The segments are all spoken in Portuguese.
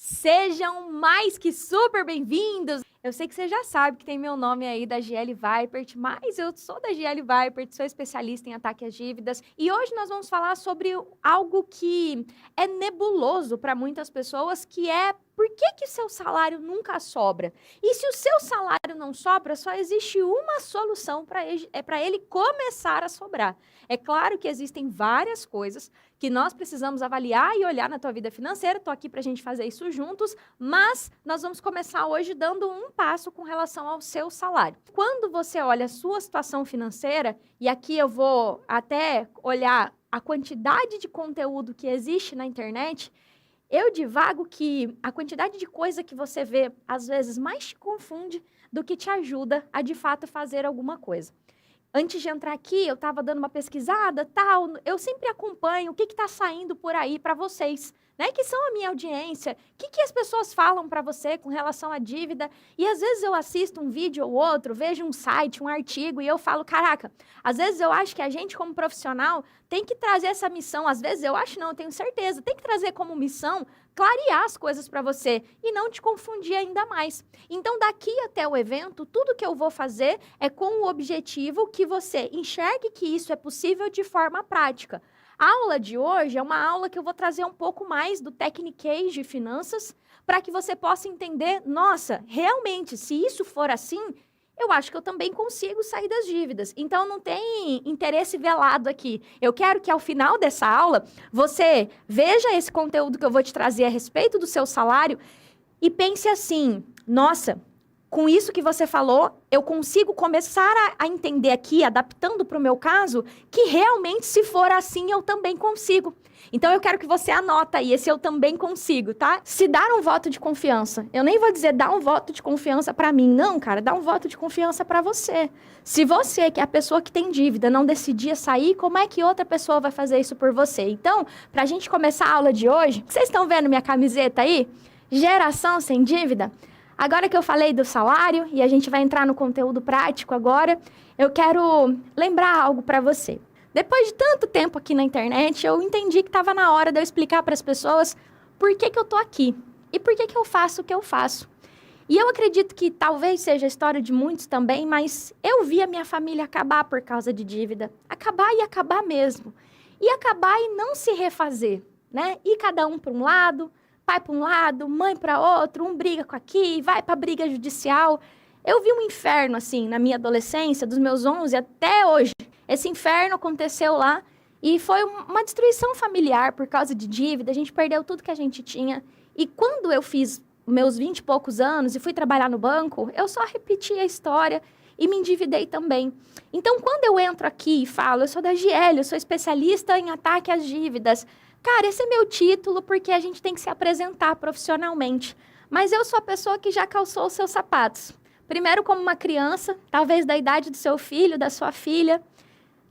Sejam mais que super bem-vindos! Eu sei que você já sabe que tem meu nome aí da GL Vipert, mas eu sou da GL Vipert, sou especialista em ataque às dívidas e hoje nós vamos falar sobre algo que é nebuloso para muitas pessoas, que é por que seu salário nunca sobra? E se o seu salário não sobra, só existe uma solução para ele começar a sobrar. É claro que existem várias coisas que nós precisamos avaliar e olhar na tua vida financeira. Estou aqui para a gente fazer isso juntos, mas nós vamos começar hoje dando um passo com relação ao seu salário. Quando você olha a sua situação financeira, e aqui eu vou até olhar a quantidade de conteúdo que existe na internet, eu divago que a quantidade de coisa que você vê, às vezes, mais te confunde do que te ajuda a, de fato, fazer alguma coisa. Antes de entrar aqui, eu estava dando uma pesquisada, tal, eu sempre acompanho o que está saindo por aí para vocês, né? Que são a minha audiência, o que as pessoas falam para você com relação à dívida, e às vezes eu assisto um vídeo ou outro, vejo um site, um artigo, e eu falo, caraca, às vezes eu acho que a gente como profissional tem que trazer essa missão, às vezes eu acho não, eu tenho certeza, tem que trazer como missão clarear as coisas para você e não te confundir ainda mais. Então, daqui até o evento, tudo que eu vou fazer é com o objetivo que você enxergue que isso é possível de forma prática. A aula de hoje é uma aula que eu vou trazer um pouco mais do Techniquez de finanças para que você possa entender, nossa, realmente, se isso for assim, eu acho que eu também consigo sair das dívidas. Então, não tem interesse velado aqui. Eu quero que, ao final dessa aula, você veja esse conteúdo que eu vou te trazer a respeito do seu salário e pense assim, nossa, com isso que você falou, eu consigo começar a entender aqui, adaptando para o meu caso, que realmente, se for assim, eu também consigo. Então, eu quero que você anota aí, esse eu também consigo, tá? Se dar um voto de confiança, eu nem vou dizer dar um voto de confiança para mim, não, cara, dá um voto de confiança para você. Se você, que é a pessoa que tem dívida, não decidir sair, como é que outra pessoa vai fazer isso por você? Então, para a gente começar a aula de hoje, vocês estão vendo minha camiseta aí? Geração sem dívida? Agora que eu falei do salário e a gente vai entrar no conteúdo prático agora, eu quero lembrar algo para você. Depois de tanto tempo aqui na internet, eu entendi que estava na hora de eu explicar para as pessoas por que eu estou aqui e por que eu faço o que eu faço. E eu acredito que talvez seja a história de muitos também, mas eu vi a minha família acabar por causa de dívida. Acabar e acabar mesmo. E acabar e não se refazer, né? E cada um para um lado, pai para um lado, mãe para outro, um briga com aqui, vai para briga judicial. Eu vi um inferno, assim, na minha adolescência, dos meus 11 até hoje. Esse inferno aconteceu lá e foi uma destruição familiar por causa de dívida. A gente perdeu tudo que a gente tinha. E quando eu fiz meus 20 e poucos anos e fui trabalhar no banco, eu só repeti a história e me endividei também. Então, quando eu entro aqui e falo, eu sou da GL, eu sou especialista em ataque às dívidas, cara, esse é meu título porque a gente tem que se apresentar profissionalmente. Mas eu sou a pessoa que já calçou os seus sapatos. Primeiro como uma criança, talvez da idade do seu filho, da sua filha,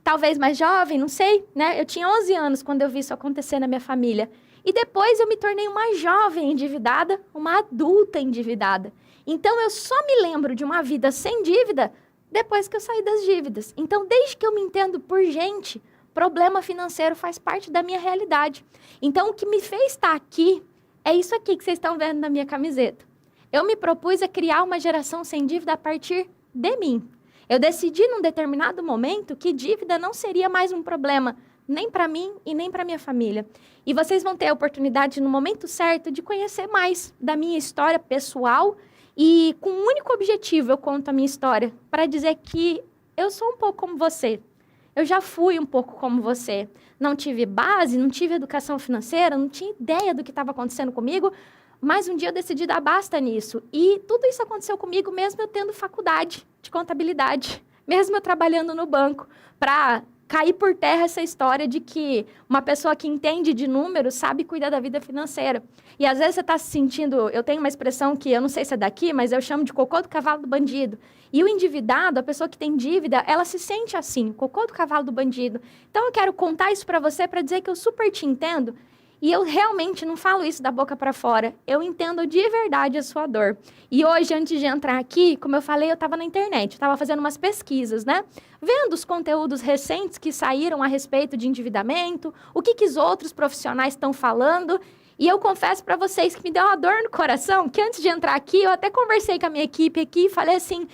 talvez mais jovem, não sei, né? Eu tinha 11 anos quando eu vi isso acontecer na minha família. E depois eu me tornei uma jovem endividada, uma adulta endividada. Então, eu só me lembro de uma vida sem dívida depois que eu saí das dívidas. Então, desde que eu me entendo por gente, problema financeiro faz parte da minha realidade. Então, o que me fez estar aqui é isso aqui que vocês estão vendo na minha camiseta. Eu me propus a criar uma geração sem dívida a partir de mim. Eu decidi num determinado momento que dívida não seria mais um problema, nem para mim e nem para minha família. E vocês vão ter a oportunidade, no momento certo, de conhecer mais da minha história pessoal e com um único objetivo eu conto a minha história, para dizer que eu sou um pouco como você. Eu já fui um pouco como você. Não tive base, não tive educação financeira, não tinha ideia do que estava acontecendo comigo, mas um dia eu decidi dar basta nisso. E tudo isso aconteceu comigo mesmo eu tendo faculdade de contabilidade, mesmo eu trabalhando no banco, para cair por terra essa história de que uma pessoa que entende de números sabe cuidar da vida financeira. E às vezes você está se sentindo, eu tenho uma expressão que eu não sei se é daqui, mas eu chamo de cocô do cavalo do bandido. E o endividado, a pessoa que tem dívida, ela se sente assim, cocô do cavalo do bandido. Então eu quero contar isso para você para dizer que eu super te entendo. E eu realmente não falo isso da boca para fora. Eu entendo de verdade a sua dor. E hoje, antes de entrar aqui, como eu falei, eu estava na internet. Eu estava fazendo umas pesquisas, né? Vendo os conteúdos recentes que saíram a respeito de endividamento, o que os outros profissionais estão falando. E eu confesso para vocês que me deu uma dor no coração, que antes de entrar aqui, eu até conversei com a minha equipe aqui e falei assim,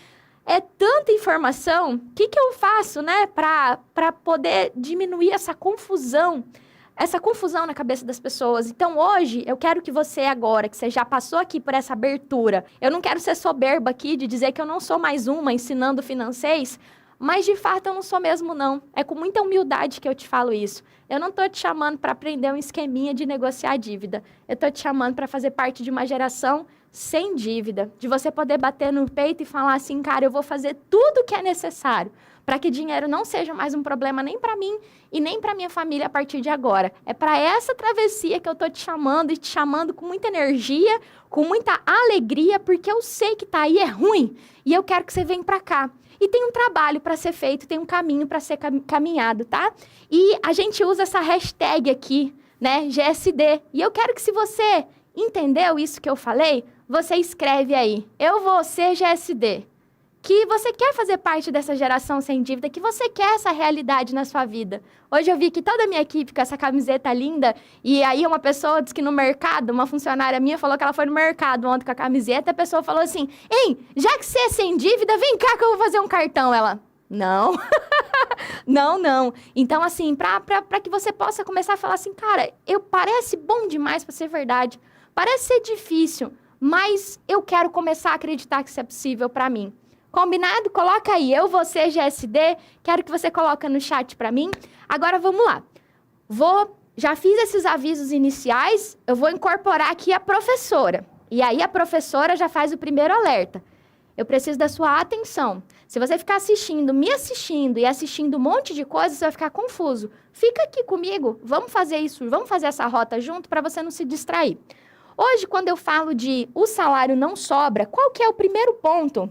é tanta informação, o que eu faço, né, para poder diminuir essa confusão na cabeça das pessoas. Então, hoje, eu quero que você agora, que você já passou aqui por essa abertura, eu não quero ser soberba aqui de dizer que eu não sou mais uma ensinando financeiros, mas, de fato, eu não sou mesmo, não. É com muita humildade que eu te falo isso. Eu não estou te chamando para aprender um esqueminha de negociar dívida. Eu estou te chamando para fazer parte de uma geração sem dívida. De você poder bater no peito e falar assim, cara, eu vou fazer tudo o que é necessário para que dinheiro não seja mais um problema nem para mim e nem para minha família a partir de agora. É para essa travessia que eu estou te chamando e te chamando com muita energia, com muita alegria, porque eu sei que tá aí é ruim e eu quero que você venha para cá. E tem um trabalho para ser feito, tem um caminho para ser caminhado, tá? E a gente usa essa hashtag aqui, né, GSD. E eu quero que, se você entendeu isso que eu falei, você escreve aí, eu vou ser GSD. Que você quer fazer parte dessa geração sem dívida, que você quer essa realidade na sua vida. Hoje eu vi que toda a minha equipe com essa camiseta linda, e aí uma pessoa disse que no mercado, uma funcionária minha falou que ela foi no mercado ontem com a camiseta, a pessoa falou assim, hein, já que você é sem dívida, vem cá que eu vou fazer um cartão. Ela, não, não. Então, assim, para que você possa começar a falar assim, cara, parece bom demais para ser verdade, parece ser difícil, mas eu quero começar a acreditar que isso é possível para mim. Combinado? Coloca aí, eu vou ser GSD, quero que você coloque no chat para mim. Agora, vamos lá. Já fiz esses avisos iniciais, eu vou incorporar aqui a professora. E aí, a professora já faz o primeiro alerta. Eu preciso da sua atenção. Se você ficar me assistindo e assistindo um monte de coisa, você vai ficar confuso. Fica aqui comigo, vamos fazer isso, vamos fazer essa rota junto para você não se distrair. Hoje, quando eu falo de o salário não sobra, qual que é o primeiro ponto?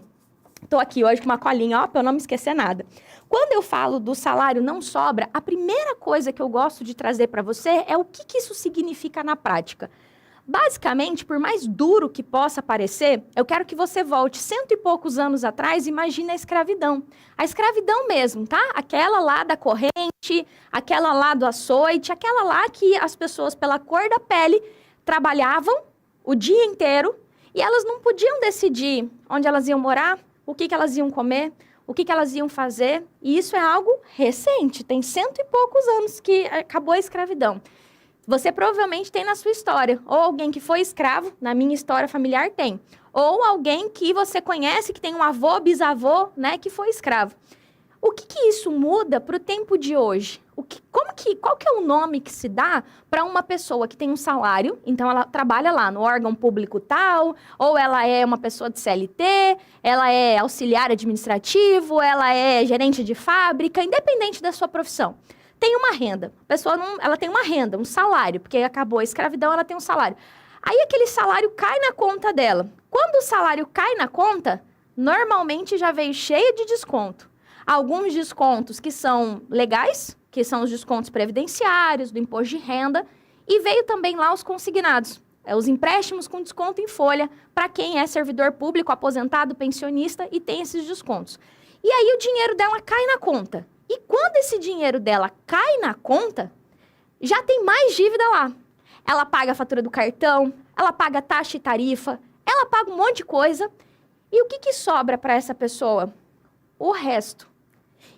Estou aqui hoje com uma colinha, ó, para eu não me esquecer nada. Quando eu falo do salário não sobra, a primeira coisa que eu gosto de trazer para você é o que isso significa na prática. Basicamente, por mais duro que possa parecer, eu quero que você volte 100 e poucos anos atrás e imagine a escravidão. A escravidão mesmo, tá? Aquela lá da corrente, aquela lá do açoite, aquela lá que as pessoas, pela cor da pele, trabalhavam o dia inteiro e elas não podiam decidir onde elas iam morar, o que elas iam comer, o que elas iam fazer. E isso é algo recente, tem 100 e poucos anos que acabou a escravidão. Você provavelmente tem na sua história, ou alguém que foi escravo, na minha história familiar tem, ou alguém que você conhece, que tem um avô, bisavô, né, que foi escravo. O que isso muda para o tempo de hoje? Qual que é o nome que se dá para uma pessoa que tem um salário, então ela trabalha lá no órgão público tal, ou ela é uma pessoa de CLT, ela é auxiliar administrativo, ela é gerente de fábrica, independente da sua profissão. Tem uma renda. A pessoa ela tem uma renda, um salário, porque acabou a escravidão, ela tem um salário. Aí aquele salário cai na conta dela. Quando o salário cai na conta, normalmente já veio cheio de desconto. Alguns descontos que são legais, que são os descontos previdenciários, do imposto de renda, e veio também lá os consignados, os empréstimos com desconto em folha, para quem é servidor público, aposentado, pensionista e tem esses descontos. E aí o dinheiro dela cai na conta. E quando esse dinheiro dela cai na conta, já tem mais dívida lá. Ela paga a fatura do cartão, ela paga taxa e tarifa, ela paga um monte de coisa. E o que sobra para essa pessoa? O resto.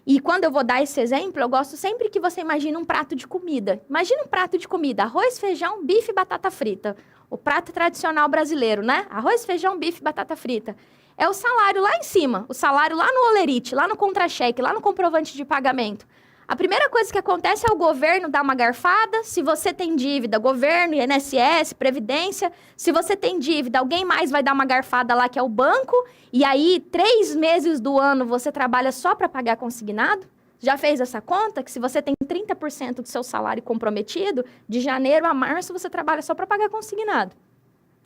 E quando eu vou dar esse exemplo, eu gosto sempre que você imagine um prato de comida. Imagina um prato de comida, arroz, feijão, bife e batata frita. O prato tradicional brasileiro, né? Arroz, feijão, bife e batata frita. É o salário lá em cima, o salário lá no holerite, lá no contra-cheque, lá no comprovante de pagamento. A primeira coisa que acontece é o governo dar uma garfada. Se você tem dívida, governo, INSS, Previdência. Se você tem dívida, alguém mais vai dar uma garfada lá, que é o banco. E aí, 3 meses do ano, você trabalha só para pagar consignado? Já fez essa conta? Que se você tem 30% do seu salário comprometido, de janeiro a março, você trabalha só para pagar consignado.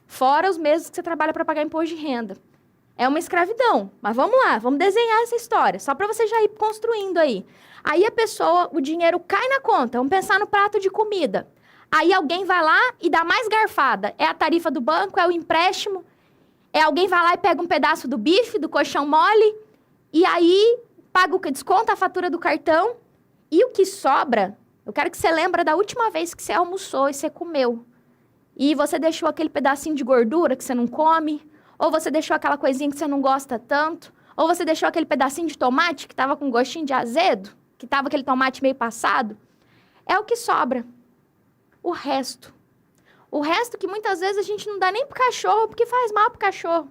Fora os meses que você trabalha para pagar imposto de renda. É uma escravidão, mas vamos lá, vamos desenhar essa história, só para você já ir construindo aí. Aí a pessoa, o dinheiro cai na conta, vamos pensar no prato de comida. Aí alguém vai lá e dá mais garfada, é a tarifa do banco, é o empréstimo, alguém vai lá e pega um pedaço do bife, do colchão mole, e aí paga o que desconta a fatura do cartão, e o que sobra, eu quero que você lembre da última vez que você almoçou e você comeu. e você deixou aquele pedacinho de gordura que você não come, ou você deixou aquela coisinha que você não gosta tanto, ou você deixou aquele pedacinho de tomate que estava com gostinho de azedo, que estava aquele tomate meio passado, é o que sobra. O resto. O resto que muitas vezes a gente não dá nem pro cachorro, porque faz mal pro cachorro.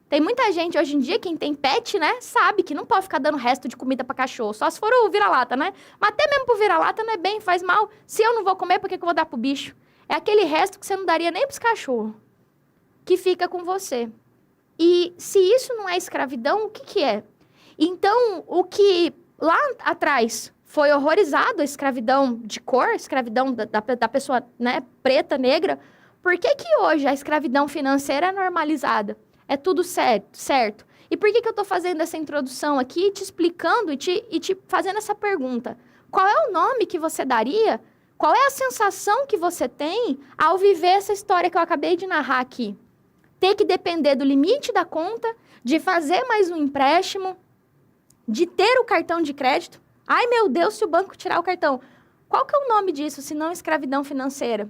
Tem muita gente hoje em dia, quem tem pet, né, sabe que não pode ficar dando resto de comida para cachorro, só se for o vira-lata, né? Mas até mesmo pro vira-lata não é bem, faz mal. Se eu não vou comer, por que eu vou dar pro bicho? É aquele resto que você não daria nem pros cachorros, que fica com você. E se isso não é escravidão, o que que é? Então, o que lá atrás foi horrorizado, a escravidão de cor, a escravidão da pessoa, né, preta, negra, por que que hoje a escravidão financeira é normalizada? É tudo certo. E por que que eu estou fazendo essa introdução aqui, te explicando e te fazendo essa pergunta? Qual é o nome que você daria? Qual é a sensação que você tem ao viver essa história que eu acabei de narrar aqui? Ter que depender do limite da conta, de fazer mais um empréstimo, de ter o cartão de crédito. Ai, meu Deus, se o banco tirar o cartão. Qual que é o nome disso, se não escravidão financeira?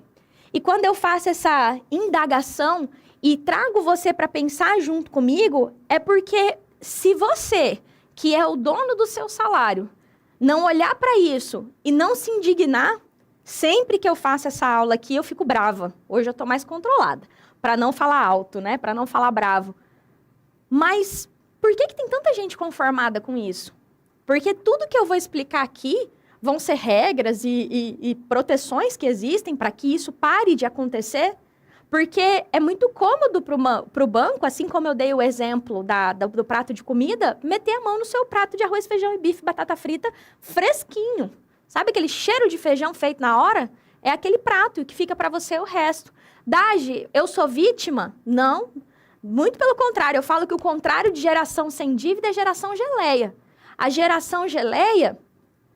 E quando eu faço essa indagação e trago você para pensar junto comigo, é porque se você, que é o dono do seu salário, não olhar para isso e não se indignar, sempre que eu faço essa aula aqui, eu fico brava. Hoje eu estou mais controlada, para não falar alto, né? Para não falar bravo. Mas por que tem tanta gente conformada com isso? Porque tudo que eu vou explicar aqui vão ser regras e proteções que existem para que isso pare de acontecer. Porque é muito cômodo para o banco, assim como eu dei o exemplo do prato de comida, meter a mão no seu prato de arroz, feijão e bife, batata frita, fresquinho. Sabe aquele cheiro de feijão feito na hora? É aquele prato que fica para você o resto. Dagi, eu sou vítima? Não. Muito pelo contrário, eu falo que o contrário de geração sem dívida é geração geleia. A geração geleia,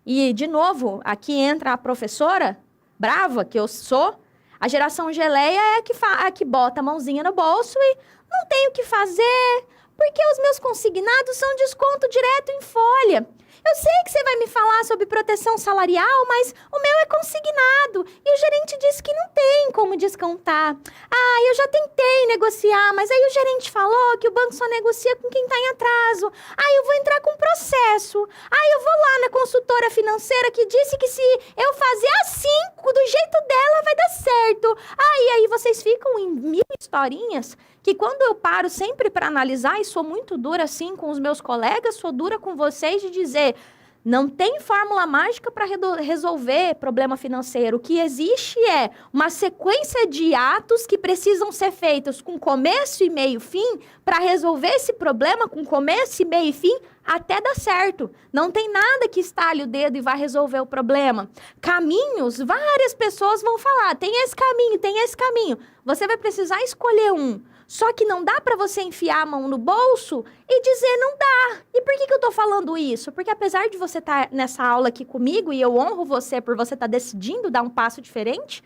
e de novo, aqui entra a professora brava que eu sou, a geração geleia é a que bota a mãozinha no bolso e não tem o que fazer, porque os meus consignados são desconto direto em folha. Eu sei que você vai me falar sobre proteção salarial, mas o meu é consignado e o gerente disse que não tem como descontar. Ah, eu já tentei negociar, mas aí o gerente falou que o banco só negocia com quem está em atraso. Ah, eu vou entrar com processo. Ah, eu vou lá na consultora financeira que disse que se eu fazer assim, do jeito dela, vai dar certo. Ah, e aí vocês ficam em mil historinhas que quando eu paro sempre para analisar, e sou muito dura assim com os meus colegas, sou dura com vocês de dizer, não tem fórmula mágica para resolver problema financeiro. O que existe é uma sequência de atos que precisam ser feitos com começo e meio e fim para resolver esse problema com começo e meio e fim até dar certo. Não tem nada que estale o dedo e vá resolver o problema. Caminhos, várias pessoas vão falar, tem esse caminho, tem esse caminho. Você vai precisar escolher um. Só que não dá para você enfiar a mão no bolso e dizer não dá. E por que eu tô falando isso? Porque apesar de você estar nessa aula aqui comigo, e eu honro você por você estar decidindo dar um passo diferente,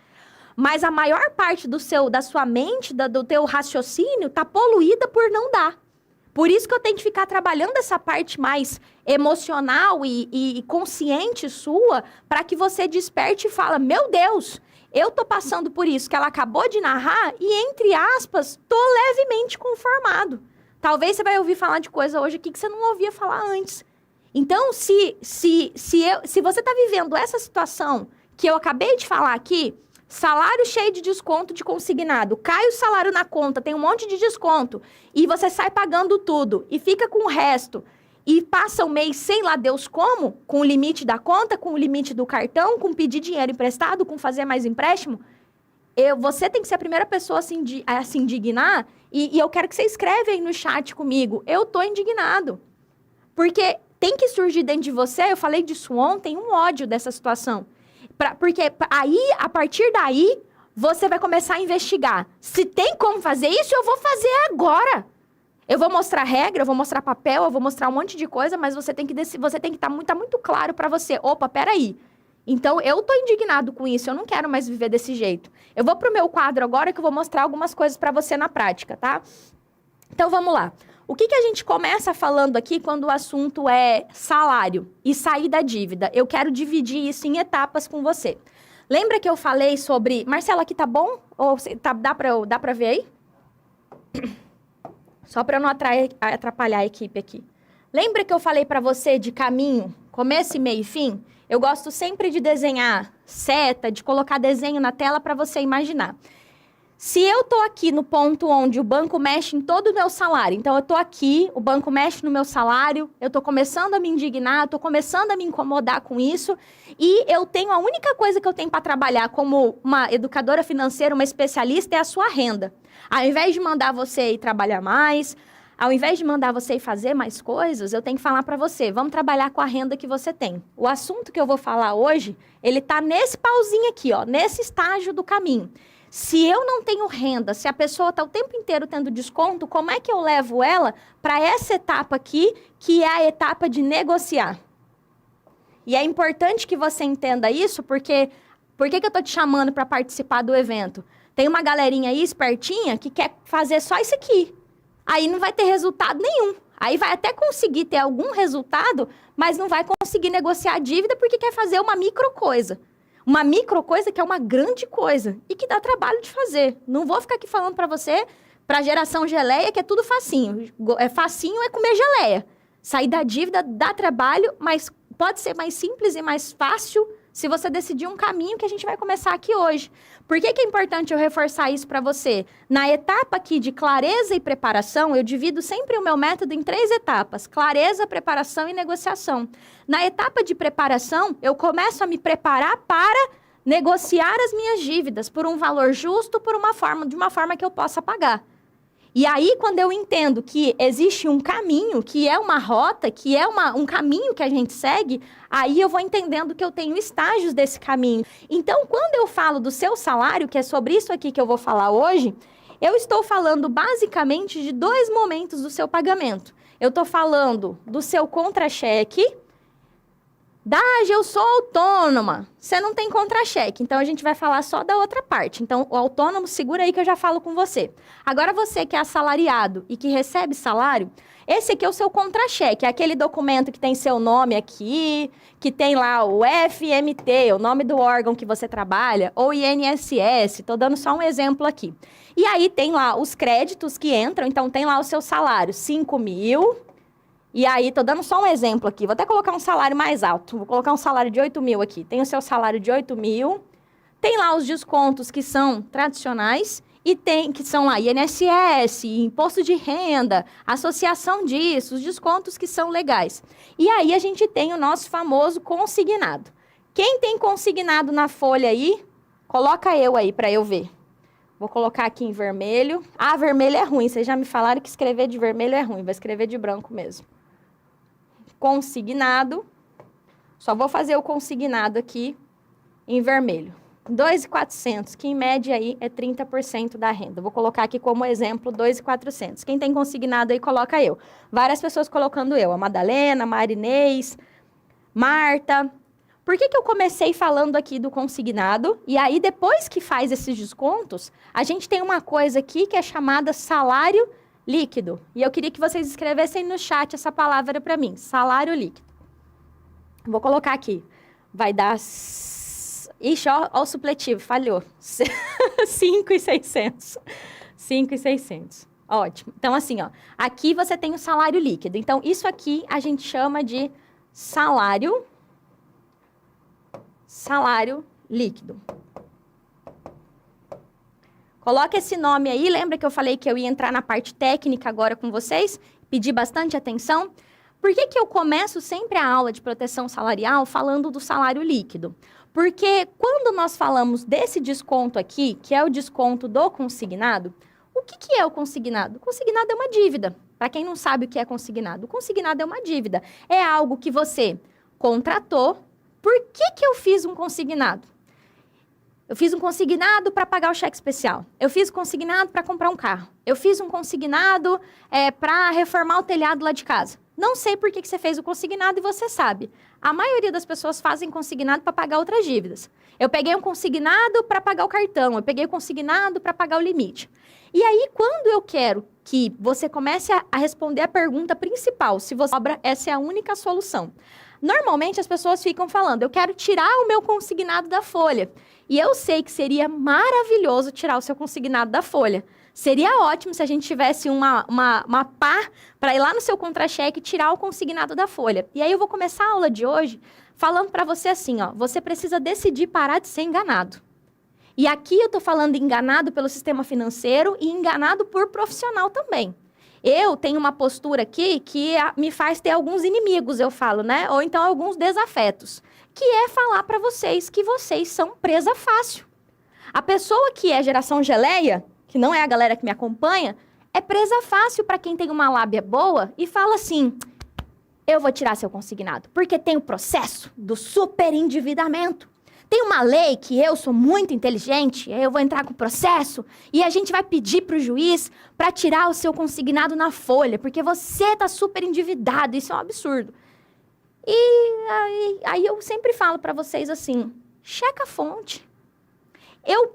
mas a maior parte da sua mente, do teu raciocínio, tá poluída por não dar. Por isso que eu tenho que ficar trabalhando essa parte mais emocional e consciente sua, para que você desperte e fala, meu Deus, eu tô passando por isso que ela acabou de narrar e, entre aspas, tô levemente conformado. Talvez você vai ouvir falar de coisa hoje aqui que você não ouvia falar antes. Então, se você tá vivendo essa situação que eu acabei de falar aqui, salário cheio de desconto de consignado, cai o salário na conta, tem um monte de desconto, e você sai pagando tudo e fica com o resto, e passa o mês sem lá Deus como, com o limite da conta, com o limite do cartão, com pedir dinheiro emprestado, com fazer mais empréstimo, você tem que ser a primeira pessoa a se indignar, e eu quero que você escreve aí no chat comigo, eu tô indignado. Porque tem que surgir dentro de você, eu falei disso ontem, um ódio dessa situação. Porque aí, a partir daí, você vai começar a investigar. Se tem como fazer isso, eu vou fazer agora. Eu vou mostrar regra, eu vou mostrar papel, eu vou mostrar um monte de coisa, mas você tem que estar muito claro para você. Opa, peraí. Então, eu tô indignado com isso, eu não quero mais viver desse jeito. Eu vou pro meu quadro agora que eu vou mostrar algumas coisas para você na prática, tá? Então, vamos lá. O que a gente começa falando aqui quando o assunto é salário e sair da dívida? Eu quero dividir isso em etapas com você. Lembra que eu falei sobre... Marcela, aqui tá bom? Ou dá pra ver aí? Só para eu não atrapalhar a equipe aqui. Lembra que eu falei para você de caminho, começo, meio e fim? Eu gosto sempre de desenhar seta, de colocar desenho na tela para você imaginar. Se eu estou aqui no ponto onde o banco mexe em todo o meu salário, então eu estou aqui, o banco mexe no meu salário, eu estou começando a me indignar, estou começando a me incomodar com isso, e eu tenho, a única coisa que eu tenho para trabalhar como uma educadora financeira, uma especialista, é a sua renda. Ao invés de mandar você ir trabalhar mais, ao invés de mandar você ir fazer mais coisas, eu tenho que falar para você, vamos trabalhar com a renda que você tem. O assunto que eu vou falar hoje, ele está nesse pauzinho aqui, ó, nesse estágio do caminho. Se eu não tenho renda, se a pessoa está o tempo inteiro tendo desconto, como é que eu levo ela para essa etapa aqui, que é a etapa de negociar? E é importante que você entenda isso, porque... Por que eu estou te chamando para participar do evento? Tem uma galerinha aí espertinha que quer fazer só isso aqui. Aí não vai ter resultado nenhum. Aí vai até conseguir ter algum resultado, mas não vai conseguir negociar a dívida porque quer fazer uma micro coisa. Uma micro coisa que é uma grande coisa e que dá trabalho de fazer. Não vou ficar aqui falando para você, para a geração geleia, que é tudo facinho. Facinho é comer geleia. Sair da dívida dá trabalho, mas pode ser mais simples e mais fácil se você decidir um caminho que a gente vai começar aqui hoje. Por que é importante eu reforçar isso para você? Na etapa aqui de clareza e preparação, eu divido sempre o meu método em 3 etapas: clareza, preparação e negociação. Na etapa de preparação, eu começo a me preparar para negociar as minhas dívidas por um valor justo, de uma forma que eu possa pagar. E aí, quando eu entendo que existe um caminho, que é uma rota, que é um caminho que a gente segue, aí eu vou entendendo que eu tenho estágios desse caminho. Então, quando eu falo do seu salário, que é sobre isso aqui que eu vou falar hoje, eu estou falando basicamente de 2 momentos do seu pagamento. Eu estou falando do seu contra-cheque. Eu sou autônoma. Você não tem contra-cheque, então a gente vai falar só da outra parte. Então, o autônomo, segura aí que eu já falo com você. Agora, você que é assalariado e que recebe salário, esse aqui é o seu contra-cheque, é aquele documento que tem seu nome aqui, que tem lá o FMT, o nome do órgão que você trabalha, ou INSS, estou dando só um exemplo aqui. E aí tem lá os créditos que entram, então tem lá o seu salário, 5 mil... E aí, tô dando só um exemplo aqui. Vou até colocar um salário mais alto. Vou colocar um salário de 8 mil aqui. Tem o seu salário de 8 mil. Tem lá os descontos que são tradicionais. E tem que são lá INSS, imposto de renda, associação disso, os descontos que são legais. E aí, a gente tem o nosso famoso consignado. Quem tem consignado na folha aí, coloca eu aí para eu ver. Vou colocar aqui em vermelho. Ah, vermelho é ruim. Vocês já me falaram que escrever de vermelho é ruim. Vou escrever de branco mesmo. Consignado, só vou fazer o consignado aqui em vermelho. 2.400, que em média aí é 30% da renda. Vou colocar aqui como exemplo 2.400. Quem tem consignado aí, coloca eu. Várias pessoas colocando eu. A Madalena, a Marinês, Marta. Por que eu comecei falando aqui do consignado? E aí, depois que faz esses descontos, a gente tem uma coisa aqui que é chamada salário líquido. E eu queria que vocês escrevessem no chat essa palavra para mim. Salário líquido. Vou colocar aqui. Vai dar... Ixi, ó o supletivo, falhou. 5.600. 5.600. Ótimo. Então, assim, ó. Aqui você tem o salário líquido. Então, isso aqui a gente chama de salário líquido. Coloca esse nome aí, lembra que eu falei que eu ia entrar na parte técnica agora com vocês? Pedi bastante atenção. Por que eu começo sempre a aula de proteção salarial falando do salário líquido? Porque quando nós falamos desse desconto aqui, que é o desconto do consignado, o que é o consignado? O consignado é uma dívida. Para quem não sabe o que é consignado, o consignado é uma dívida. É algo que você contratou. Por que eu fiz um consignado? Eu fiz um consignado para pagar o cheque especial. Eu fiz um consignado para comprar um carro. Eu fiz um consignado para reformar o telhado lá de casa. Não sei por que você fez o consignado e você sabe. A maioria das pessoas fazem consignado para pagar outras dívidas. Eu peguei um consignado para pagar o cartão. Eu peguei um consignado para pagar o limite. E aí, quando eu quero que você comece a responder a pergunta principal, se você cobra, essa é a única solução. Normalmente as pessoas ficam falando, eu quero tirar o meu consignado da folha. E eu sei que seria maravilhoso tirar o seu consignado da folha. Seria ótimo se a gente tivesse uma pá para ir lá no seu contra-cheque e tirar o consignado da folha. E aí eu vou começar a aula de hoje falando para você assim, ó, você precisa decidir parar de ser enganado. E aqui eu estou falando enganado pelo sistema financeiro e enganado por profissional também. Eu tenho uma postura aqui que me faz ter alguns inimigos, eu falo, né? Ou então alguns desafetos, que é falar para vocês que vocês são presa fácil. A pessoa que é geração geleia, que não é a galera que me acompanha, é presa fácil para quem tem uma lábia boa e fala assim, eu vou tirar seu consignado, porque tem o processo do superendividamento. Tem uma lei que eu sou muito inteligente, eu vou entrar com o processo e a gente vai pedir para o juiz para tirar o seu consignado na folha, porque você está super endividado, isso é um absurdo. E aí eu sempre falo para vocês assim, checa a fonte.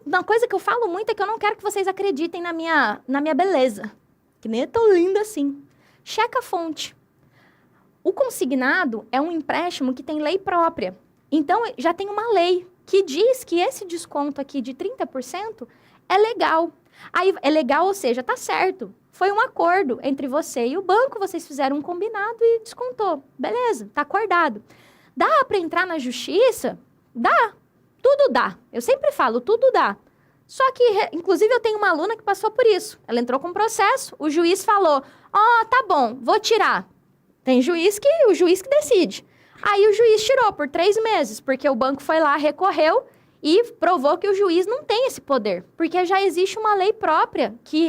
Uma coisa que eu falo muito é que eu não quero que vocês acreditem na minha beleza, que nem é tão linda assim. Checa a fonte. O consignado é um empréstimo que tem lei própria. Então, já tem uma lei que diz que esse desconto aqui de 30% é legal. Aí, é legal, ou seja, tá certo. Foi um acordo entre você e o banco, vocês fizeram um combinado e descontou. Beleza, tá acordado. Dá para entrar na justiça? Dá. Tudo dá. Eu sempre falo, tudo dá. Só que, inclusive, eu tenho uma aluna que passou por isso. Ela entrou com um processo, o juiz falou, tá bom, vou tirar. Tem o juiz que decide. Aí o juiz tirou por 3 meses, porque o banco foi lá, recorreu e provou que o juiz não tem esse poder. Porque já existe uma lei própria que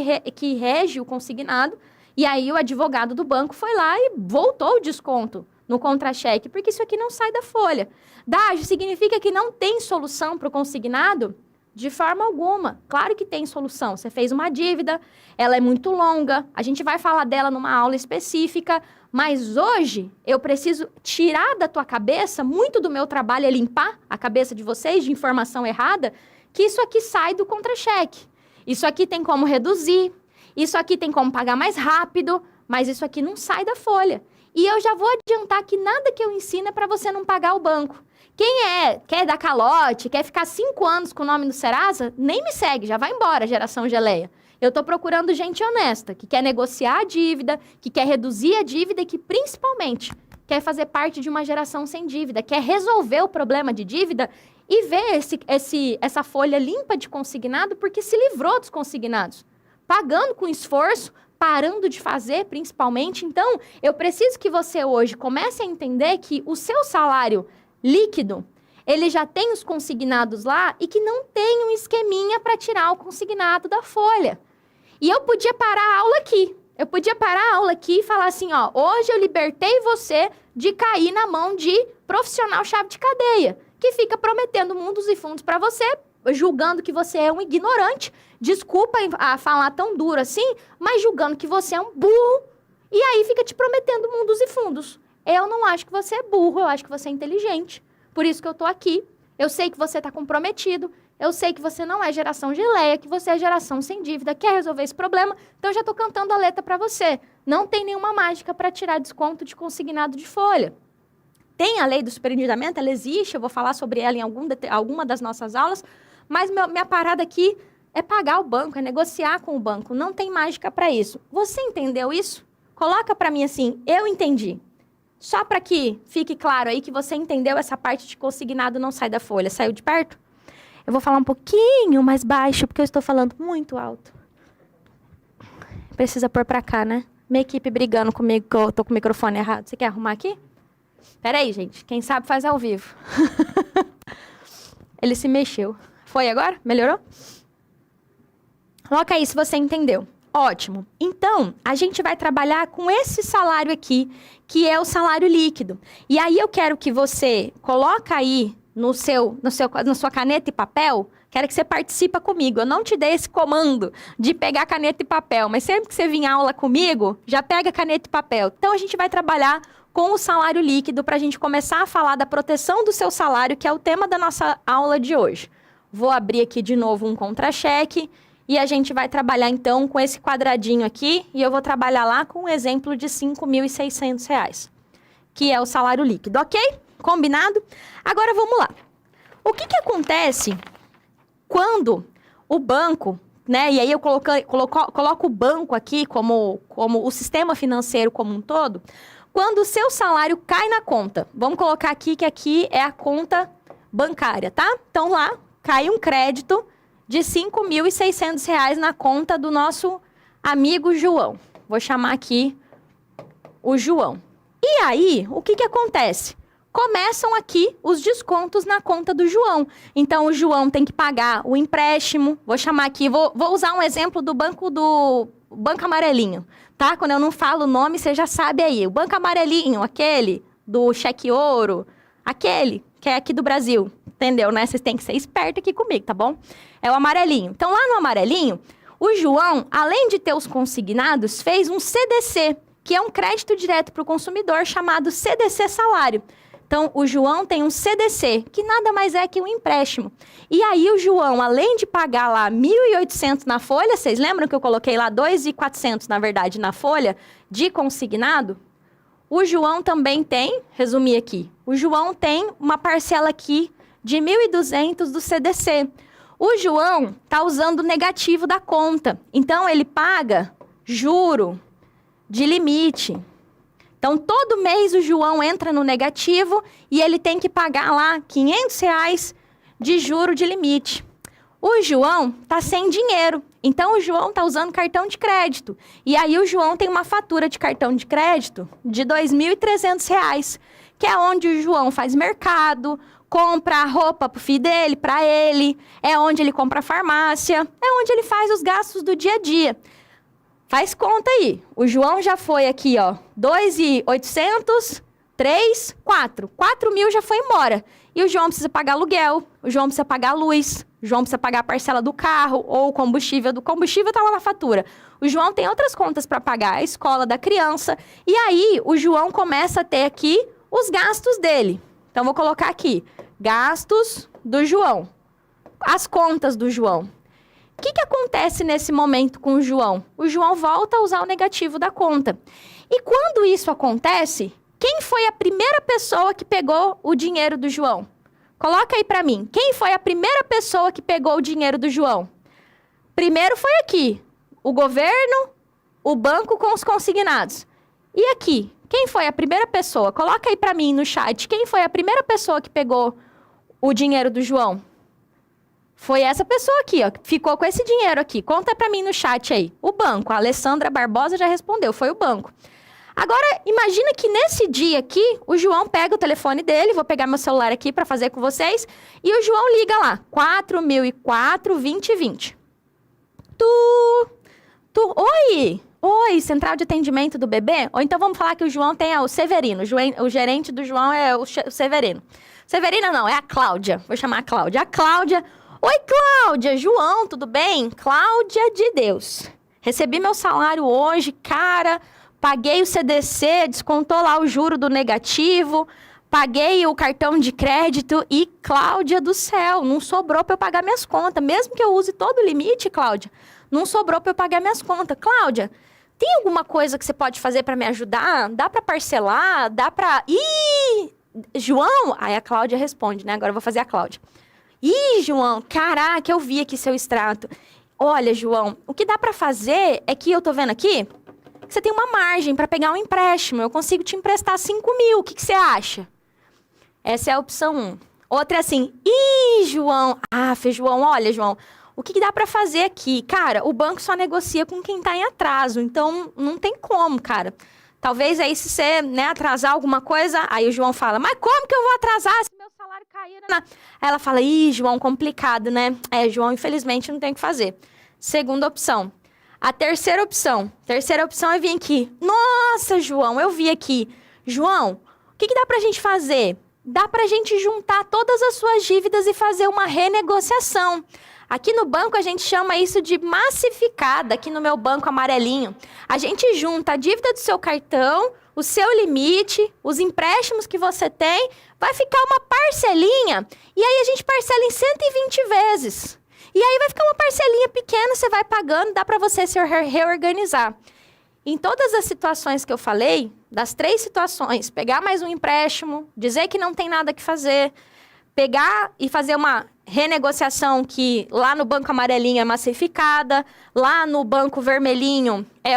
rege o consignado, e aí o advogado do banco foi lá e voltou o desconto no contra-cheque, porque isso aqui não sai da folha. Dágio, significa que não tem solução para o consignado? De forma alguma. Claro que tem solução. Você fez uma dívida, ela é muito longa, a gente vai falar dela numa aula específica, mas hoje eu preciso tirar da tua cabeça, muito do meu trabalho é limpar a cabeça de vocês de informação errada, que isso aqui sai do contra-cheque. Isso aqui tem como reduzir, isso aqui tem como pagar mais rápido, mas isso aqui não sai da folha. E eu já vou adiantar que nada que eu ensino é para você não pagar o banco. Quem quer dar calote, quer ficar 5 anos com o nome do Serasa, nem me segue, já vai embora, geração geleia. Eu estou procurando gente honesta, que quer negociar a dívida, que quer reduzir a dívida e que, principalmente, quer fazer parte de uma geração sem dívida, quer resolver o problema de dívida e ver essa folha limpa de consignado, porque se livrou dos consignados, pagando com esforço, parando de fazer, principalmente. Então, eu preciso que você hoje comece a entender que o seu salário líquido, ele já tem os consignados lá e que não tem um esqueminha para tirar o consignado da folha. E eu podia parar a aula aqui. Eu podia parar a aula aqui e falar assim, hoje eu libertei você de cair na mão de profissional chave de cadeia, que fica prometendo mundos e fundos para você, julgando que você é um ignorante, desculpa a falar tão duro assim, mas julgando que você é um burro, e aí fica te prometendo mundos e fundos. Eu não acho que você é burro, eu acho que você é inteligente. Por isso que eu tô aqui. Eu sei que você está comprometido, eu sei que você não é geração geleia, que você é geração sem dívida, quer resolver esse problema, então eu já tô cantando a letra para você. Não tem nenhuma mágica para tirar desconto de consignado de folha. Tem a lei do superendividamento, ela existe, eu vou falar sobre ela em alguma das nossas aulas, mas minha parada aqui é pagar o banco, é negociar com o banco, não tem mágica para isso. Você entendeu isso? Coloca para mim assim, eu entendi. Só para que fique claro aí que você entendeu essa parte de consignado não sai da folha. Saiu de perto? Eu vou falar um pouquinho mais baixo, porque eu estou falando muito alto. Precisa pôr para cá, né? Minha equipe brigando comigo que eu tô com o microfone errado. Você quer arrumar aqui? Pera aí, gente. Quem sabe faz ao vivo. Ele se mexeu. Foi agora? Melhorou? Coloca aí se você entendeu. Ótimo. Então, a gente vai trabalhar com esse salário aqui, que é o salário líquido. E aí eu quero que você coloque aí na sua caneta e papel, quero que você participe comigo. Eu não te dei esse comando de pegar caneta e papel, mas sempre que você vir à aula comigo, já pega caneta e papel. Então, a gente vai trabalhar com o salário líquido para a gente começar a falar da proteção do seu salário, que é o tema da nossa aula de hoje. Vou abrir aqui de novo um contra-cheque. E a gente vai trabalhar, então, com esse quadradinho aqui, e eu vou trabalhar lá com um exemplo de R$ 5.600. que é o salário líquido, ok? Combinado? Agora vamos lá. O que acontece quando o banco, né? E aí eu coloco o banco aqui como o sistema financeiro como um todo. Quando o seu salário cai na conta, vamos colocar aqui que aqui é a conta bancária, tá? Então lá cai um crédito de R$ 5.600 na conta do nosso amigo João. Vou chamar aqui o João. E aí, o que acontece? Começam aqui os descontos na conta do João. Então, o João tem que pagar o empréstimo. Vou chamar aqui, vou usar um exemplo do Banco Amarelinho, tá? Quando eu não falo o nome, você já sabe aí. O Banco Amarelinho, aquele do cheque ouro, aquele que é aqui do Brasil, entendeu, né? Vocês têm que ser espertos aqui comigo, tá bom? É o Amarelinho. Então, lá no Amarelinho, o João, além de ter os consignados, fez um CDC, que é um crédito direto para o consumidor, chamado CDC Salário. Então, o João tem um CDC, que nada mais é que um empréstimo. E aí, o João, além de pagar lá R$ 1.800 na folha, vocês lembram que eu coloquei lá R$ 2.400, na verdade, na folha de consignado? O João também tem, resumir aqui, o João tem uma parcela aqui de R$ 1.200 do CDC. O João está usando o negativo da conta. Então, ele paga juro de limite. Então, todo mês o João entra no negativo e ele tem que pagar lá R$ 500 de juro de limite. O João está sem dinheiro, então o João está usando cartão de crédito. E aí o João tem uma fatura de cartão de crédito de R$ 2.300, que é onde o João faz mercado, compra a roupa pro filho dele, para ele, é onde ele compra a farmácia, é onde ele faz os gastos do dia a dia. Faz conta aí. O João já foi aqui, ó, 2.800, 3, 4. 4.000 já foi embora. E o João precisa pagar aluguel, o João precisa pagar luz, o João precisa pagar a parcela do carro ou o combustível. Do combustível tá lá na fatura. O João tem outras contas para pagar, a escola da criança. E aí, o João começa a ter aqui os gastos dele. Então, vou colocar aqui, gastos do João. As contas do João. O que acontece nesse momento com o João? O João volta a usar o negativo da conta. E quando isso acontece, quem foi a primeira pessoa que pegou o dinheiro do João? Coloca aí para mim. Quem foi a primeira pessoa que pegou o dinheiro do João? Primeiro foi aqui, o governo, o banco com os consignados. E aqui, quem foi a primeira pessoa? Coloca aí para mim no chat. Quem foi a primeira pessoa que pegou o dinheiro do João? Foi essa pessoa aqui, ó, que ficou com esse dinheiro aqui. Conta pra mim no chat aí. O banco. A Alessandra Barbosa já respondeu, foi o banco. Agora, imagina que nesse dia aqui, o João pega o telefone dele, vou pegar meu celular aqui pra fazer com vocês, e o João liga lá, 4004-2020. Oi, central de atendimento do bebê? Ou então vamos falar que o João tem o Severino, o gerente do João é o Severino. Severina não, é a Cláudia, vou chamar a Cláudia. A Cláudia... Oi, Cláudia, João, tudo bem? Cláudia de Deus. Recebi meu salário hoje, cara, paguei o CDC, descontou lá o juro do negativo, paguei o cartão de crédito e, Cláudia do céu, não sobrou para eu pagar minhas contas. Mesmo que eu use todo o limite, Cláudia, não sobrou para eu pagar minhas contas. Cláudia, tem alguma coisa que você pode fazer para me ajudar? Dá para parcelar? Dá para... Ih, João? Aí a Cláudia responde, né? Agora eu vou fazer a Cláudia. Ih, João, caraca, eu vi aqui seu extrato. Olha, João, o que dá pra fazer é que eu tô vendo aqui que você tem uma margem pra pegar um empréstimo. Eu consigo te emprestar 5.000. O que você acha? Essa é a opção 1. Outra é assim, ih, João. Ah, João, olha, João, o que dá pra fazer aqui? Cara, o banco só negocia com quem tá em atraso, então não tem como, cara. Talvez aí se você, né, atrasar alguma coisa, aí o João fala, mas como que eu vou atrasar se meu salário cair? Aí ela fala, ih, João, complicado, né? É, João, infelizmente, não tem o que fazer. Segunda opção. A terceira opção é vir aqui. Nossa, João, eu vi aqui. João, o que dá pra gente fazer? Dá pra gente juntar todas as suas dívidas e fazer uma renegociação. Aqui no banco a gente chama isso de massificada, aqui no meu banco amarelinho. A gente junta a dívida do seu cartão, o seu limite, os empréstimos que você tem, vai ficar uma parcelinha, e aí a gente parcela em 120 vezes. E aí vai ficar uma parcelinha pequena, você vai pagando, dá para você se reorganizar. Em todas as situações que eu falei, das 3 situações, pegar mais um empréstimo, dizer que não tem nada que fazer, pegar e fazer uma renegociação que lá no banco amarelinho é massificada, lá no banco vermelhinho é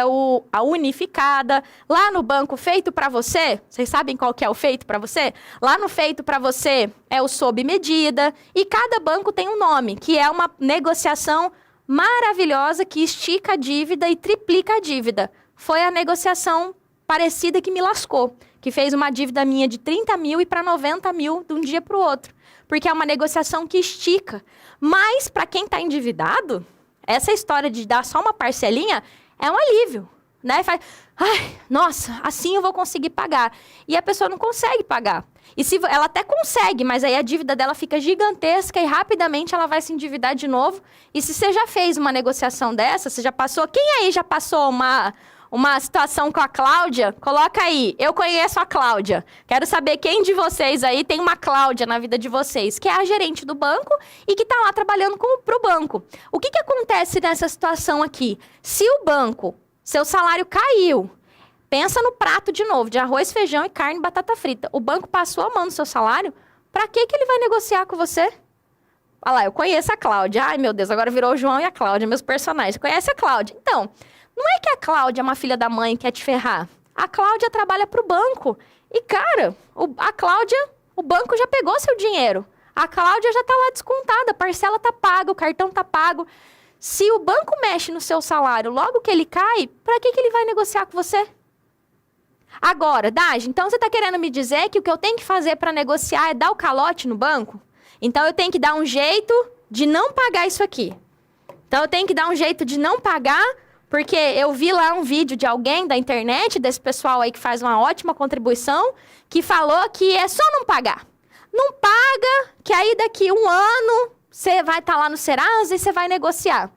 a unificada, lá no banco feito para você, vocês sabem qual que é o feito para você? Lá no feito para você é o sob medida, e cada banco tem um nome, que é uma negociação maravilhosa que estica a dívida e triplica a dívida. Foi a negociação parecida que me lascou, que fez uma dívida minha de 30 mil e para 90 mil de um dia para o outro. Porque é uma negociação que estica. Mas, para quem está endividado, essa história de dar só uma parcelinha é um alívio, né? Faz, ai, nossa, assim eu vou conseguir pagar. E a pessoa não consegue pagar. E se ela até consegue, mas aí a dívida dela fica gigantesca e rapidamente ela vai se endividar de novo. E se você já fez uma negociação dessa, você já passou... Quem aí já passou uma situação com a Cláudia? Coloca aí, eu conheço a Cláudia. Quero saber quem de vocês aí tem uma Cláudia na vida de vocês, que é a gerente do banco e que está lá trabalhando para o banco. O que acontece nessa situação aqui? Se o banco, seu salário caiu, pensa no prato de novo, de arroz, feijão e carne e batata frita. O banco passou a mão no seu salário, para que ele vai negociar com você? Olha lá, eu conheço a Cláudia. Ai, meu Deus, agora virou o João e a Cláudia, meus personagens. Conhece a Cláudia? Então... Não é que a Cláudia é uma filha da mãe e quer te ferrar. A Cláudia trabalha para o banco. E, cara, a Cláudia, o banco já pegou seu dinheiro. A Cláudia já está lá descontada, a parcela está paga, o cartão está pago. Se o banco mexe no seu salário logo que ele cai, para que ele vai negociar com você? Agora, Dage, então você está querendo me dizer que o que eu tenho que fazer para negociar é dar o calote no banco? Então eu tenho que dar um jeito de não pagar isso aqui. Então eu tenho que dar um jeito de não pagar... Porque eu vi lá um vídeo de alguém da internet, desse pessoal aí que faz uma ótima contribuição, que falou que é só não pagar. Não paga, que aí daqui 1 ano você vai estar lá no Serasa e você vai negociar.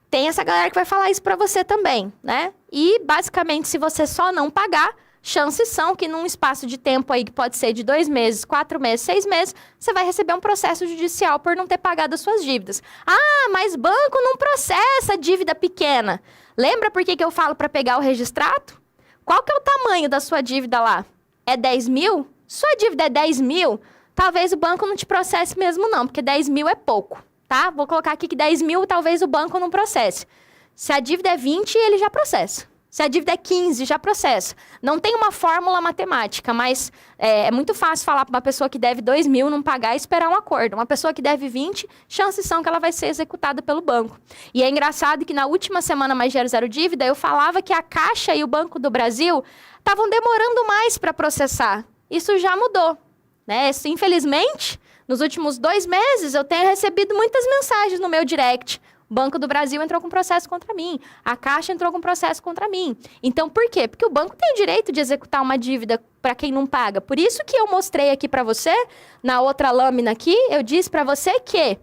Tem essa galera que vai falar isso para você também, né? E, basicamente, se você só não pagar, chances são que num espaço de tempo aí que pode ser de 2 meses, 4 meses, 6 meses, você vai receber um processo judicial por não ter pagado as suas dívidas. Ah, mas banco não processa dívida pequena. Lembra por que eu falo para pegar o registrato? Qual que é o tamanho da sua dívida lá? É 10 mil? Sua dívida é 10 mil? Talvez o banco não te processe mesmo não, porque 10 mil é pouco, tá? Vou colocar aqui que 10 mil talvez o banco não processe. Se a dívida é 20, ele já processa. Se a dívida é 15, já processa. Não tem uma fórmula matemática, mas é muito fácil falar para uma pessoa que deve 2 mil não pagar e esperar um acordo. Uma pessoa que deve 20, chances são que ela vai ser executada pelo banco. E é engraçado que na última semana Mais Dinheiro Zero Dívida, eu falava que a Caixa e o Banco do Brasil estavam demorando mais para processar. Isso já mudou, né? Infelizmente, nos últimos 2 meses, eu tenho recebido muitas mensagens no meu direct. O Banco do Brasil entrou com processo contra mim. A Caixa entrou com processo contra mim. Então, por quê? Porque o banco tem o direito de executar uma dívida para quem não paga. Por isso que eu mostrei aqui para você, na outra lâmina aqui, eu disse para você que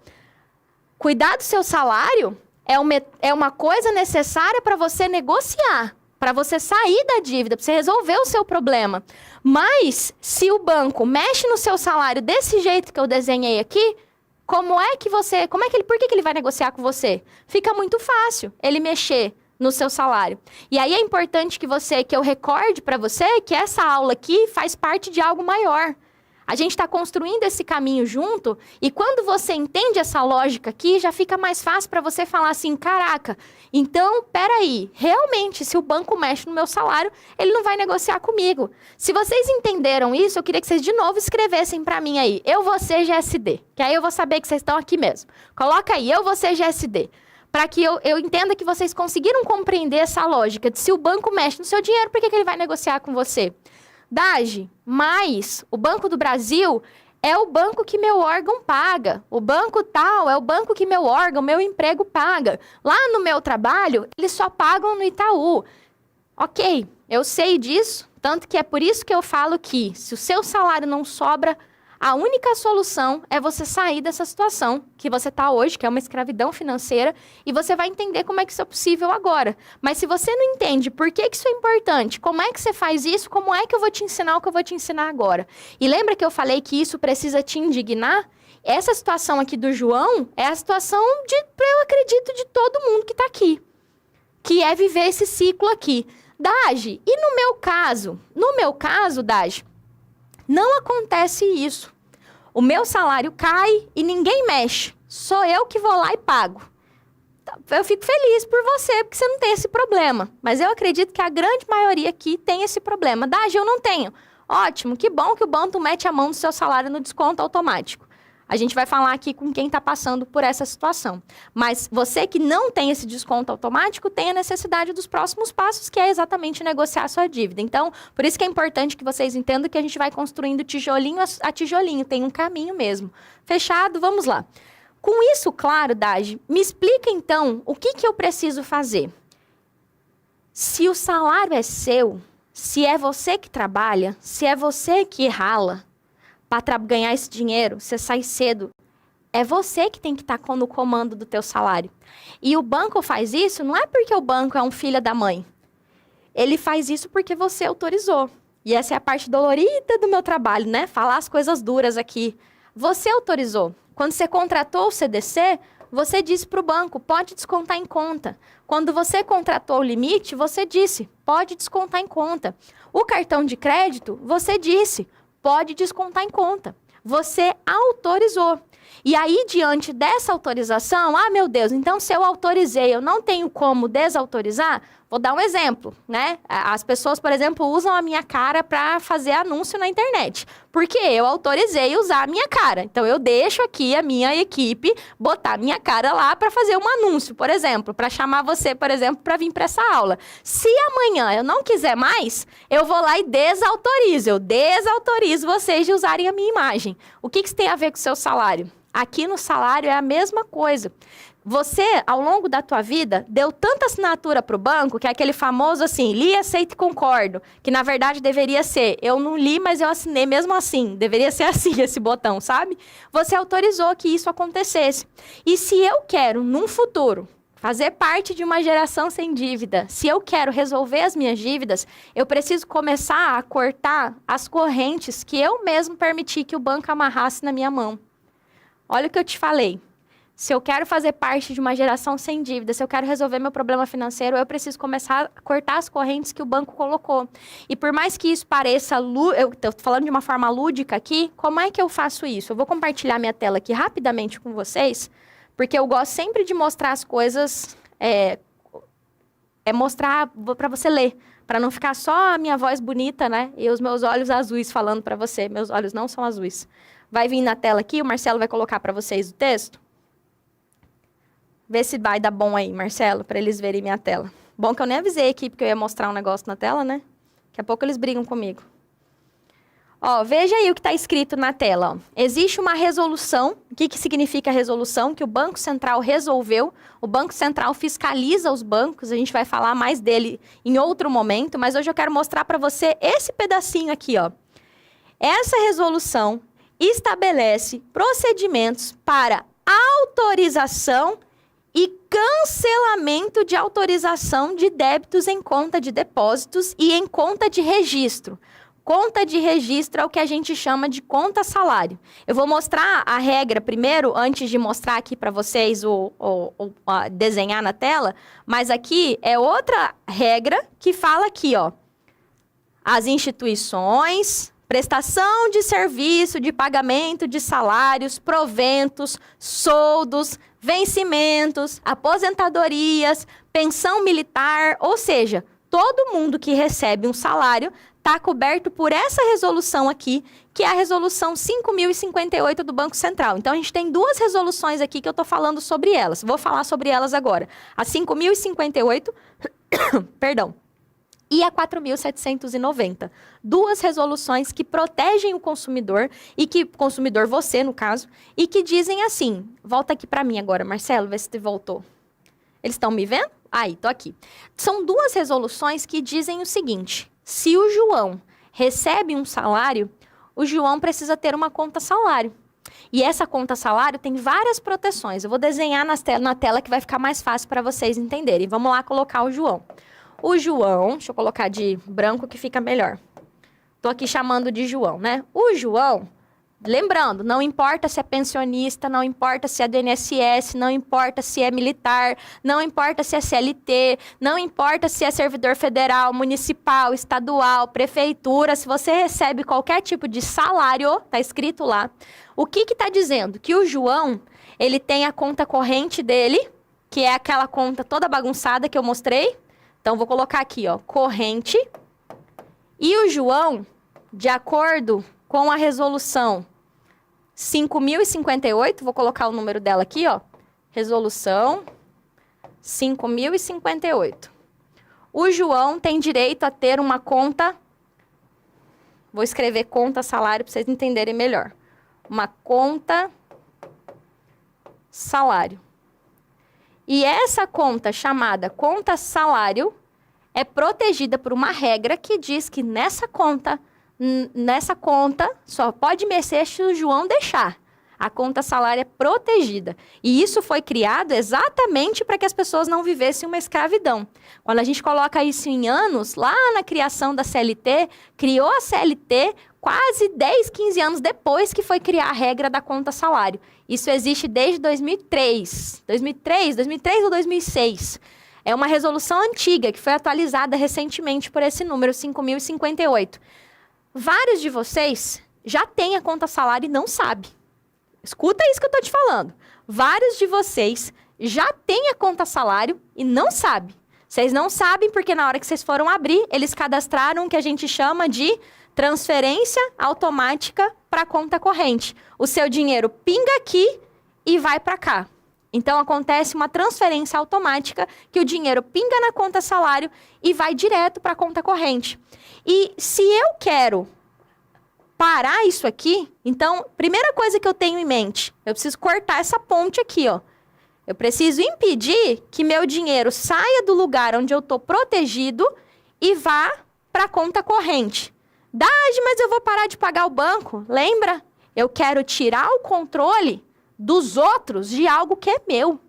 cuidar do seu salário é uma coisa necessária para você negociar, para você sair da dívida, para você resolver o seu problema. Mas, se o banco mexe no seu salário desse jeito que eu desenhei aqui, por que ele vai negociar com você? Fica muito fácil ele mexer no seu salário. E aí é importante que eu recorde para você que essa aula aqui faz parte de algo maior. A gente está construindo esse caminho junto e quando você entende essa lógica aqui, já fica mais fácil para você falar assim, caraca, então, peraí, realmente, se o banco mexe no meu salário, ele não vai negociar comigo. Se vocês entenderam isso, eu queria que vocês de novo escrevessem para mim aí, eu vou ser GSD, que aí eu vou saber que vocês estão aqui mesmo. Coloca aí, eu vou ser GSD, para que eu entenda que vocês conseguiram compreender essa lógica de se o banco mexe no seu dinheiro, por que ele vai negociar com você? Dage, mas o Banco do Brasil é o banco que meu órgão paga. O banco tal é o banco que meu órgão, meu emprego paga. Lá no meu trabalho, eles só pagam no Itaú. Ok, eu sei disso, tanto que é por isso que eu falo que se o seu salário não sobra, a única solução é você sair dessa situação que você está hoje, que é uma escravidão financeira, e você vai entender como é que isso é possível agora. Mas se você não entende por que isso é importante, como é que você faz isso, como é que eu vou te ensinar o que eu vou te ensinar agora? E lembra que eu falei que isso precisa te indignar? Essa situação aqui do João é a situação, eu acredito, de todo mundo que está aqui. que é viver esse ciclo aqui. Dage, e no meu caso? No meu caso, Dage, não acontece isso. O meu salário cai e ninguém mexe. Sou eu que vou lá e pago. Eu fico feliz por você, porque você não tem esse problema. Mas eu acredito que a grande maioria aqui tem esse problema. Dage, eu não tenho. Ótimo, que bom que o banco mete a mão no seu salário no desconto automático. A gente vai falar aqui com quem está passando por essa situação. Mas você que não tem esse desconto automático, tem a necessidade dos próximos passos, que é exatamente negociar a sua dívida. Então, por isso que é importante que vocês entendam que a gente vai construindo tijolinho a tijolinho. Tem um caminho mesmo. Fechado? Vamos lá. Com isso claro, Dage, me explica então o que eu preciso fazer. Se o salário é seu, se é você que trabalha, se é você que rala, para ganhar esse dinheiro, você sai cedo. É você que tem que estar no comando do teu salário. E o banco faz isso não é porque o banco é um filho da mãe. Ele faz isso porque você autorizou. E essa é a parte dolorida do meu trabalho, né? Falar as coisas duras aqui. Você autorizou. Quando você contratou o CDC, você disse para o banco, pode descontar em conta. Quando você contratou o limite, você disse, pode descontar em conta. O cartão de crédito, você disse, pode descontar em conta. Você autorizou. E aí, diante dessa autorização, meu Deus, então se eu autorizei, eu não tenho como desautorizar? Vou dar um exemplo, né? As pessoas, por exemplo, usam a minha cara para fazer anúncio na internet. Porque eu autorizei usar a minha cara. Então, eu deixo aqui a minha equipe botar a minha cara lá para fazer um anúncio, por exemplo, para chamar você, por exemplo, para vir para essa aula. Se amanhã eu não quiser mais, eu vou lá e desautorizo. Eu desautorizo vocês de usarem a minha imagem. O que isso tem a ver com o seu salário? Aqui no salário é a mesma coisa. Você, ao longo da tua vida, deu tanta assinatura para o banco, que é aquele famoso assim, li, aceito e concordo, que na verdade deveria ser, eu não li, mas eu assinei mesmo assim. Deveria ser assim esse botão, sabe? Você autorizou que isso acontecesse. E se eu quero, num futuro, fazer parte de uma geração sem dívida, se eu quero resolver as minhas dívidas, eu preciso começar a cortar as correntes que eu mesmo permiti que o banco amarrasse na minha mão. Olha o que eu te falei. Se eu quero fazer parte de uma geração sem dívida, se eu quero resolver meu problema financeiro, eu preciso começar a cortar as correntes que o banco colocou. E por mais que isso pareça... Eu estou falando de uma forma lúdica aqui, como é que eu faço isso? Eu vou compartilhar minha tela aqui rapidamente com vocês, porque eu gosto sempre de mostrar as coisas... mostrar para você ler, para não ficar só a minha voz bonita, né? E os meus olhos azuis falando para você. Meus olhos não são azuis. Vai vir na tela aqui, o Marcelo vai colocar para vocês o texto. Vê se vai dar bom aí, Marcelo, para eles verem minha tela. Bom que eu nem avisei aqui, porque eu ia mostrar um negócio na tela, né? Daqui a pouco eles brigam comigo. Ó, veja aí o que está escrito na tela. Ó. Existe uma resolução. O que significa resolução? Que o Banco Central resolveu. O Banco Central fiscaliza os bancos. A gente vai falar mais dele em outro momento, mas hoje eu quero mostrar para você esse pedacinho aqui, ó. Essa resolução estabelece procedimentos para autorização e cancelamento de autorização de débitos em conta de depósitos e em conta de registro. Conta de registro é o que a gente chama de conta salário. Eu vou mostrar a regra primeiro, antes de mostrar aqui para vocês desenhar na tela, mas aqui é outra regra que fala aqui, ó. As instituições, prestação de serviço, de pagamento de salários, proventos, soldos, vencimentos, aposentadorias, pensão militar, ou seja, todo mundo que recebe um salário está coberto por essa resolução aqui, que é a resolução 5.058 do Banco Central. Então, a gente tem duas resoluções aqui que eu estou falando sobre elas. Vou falar sobre elas agora. A 5.058, perdão, e a 4.790. Duas resoluções que protegem o consumidor, consumidor você, no caso, e que dizem assim, volta aqui para mim agora, Marcelo, vê se você voltou. Eles estão me vendo? Aí, tô aqui. São duas resoluções que dizem o seguinte, se o João recebe um salário, o João precisa ter uma conta salário. E essa conta salário tem várias proteções. Eu vou desenhar na tela que vai ficar mais fácil para vocês entenderem. Vamos lá colocar o João. O João, deixa eu colocar de branco que fica melhor. Tô aqui chamando de João, né? O João Lembrando, não importa se é pensionista, não importa se é do INSS, não importa se é militar, não importa se é CLT, não importa se é servidor federal, municipal, estadual, prefeitura, se você recebe qualquer tipo de salário, tá escrito lá. O que que tá dizendo? Que o João, ele tem a conta corrente dele, que é aquela conta toda bagunçada que eu mostrei. Então, vou colocar aqui, ó, corrente. E o João, de acordo com a resolução 5.058, vou colocar o número dela aqui, ó. Resolução 5.058. O João tem direito a ter uma conta, vou escrever conta salário para vocês entenderem melhor. Uma conta salário. E essa conta chamada conta salário é protegida por uma regra que diz que nessa conta só pode mexer se o João deixar. A conta salário é protegida. E isso foi criado exatamente para que as pessoas não vivessem uma escravidão. Quando a gente coloca isso em anos, lá na criação da CLT, criou a CLT quase 10, 15 anos depois que foi criar a regra da conta salário. Isso existe desde 2003. 2003 ou 2006. É uma resolução antiga que foi atualizada recentemente por esse número 5.058. Vários de vocês já têm a conta salário e não sabem. Escuta isso que eu estou te falando. Vários de vocês já têm a conta salário e não sabem. Vocês não sabem porque na hora que vocês foram abrir, eles cadastraram o que a gente chama de transferência automática para a conta corrente. O seu dinheiro pinga aqui e vai para cá. Então, acontece uma transferência automática que o dinheiro pinga na conta salário e vai direto para a conta corrente. E se eu quero parar isso aqui, então, primeira coisa que eu tenho em mente, eu preciso cortar essa ponte aqui, ó. Eu preciso impedir que meu dinheiro saia do lugar onde eu estou protegido e vá para a conta corrente. Mas eu vou parar de pagar o banco. Lembra? Eu quero tirar o controle dos outros de algo que é meu.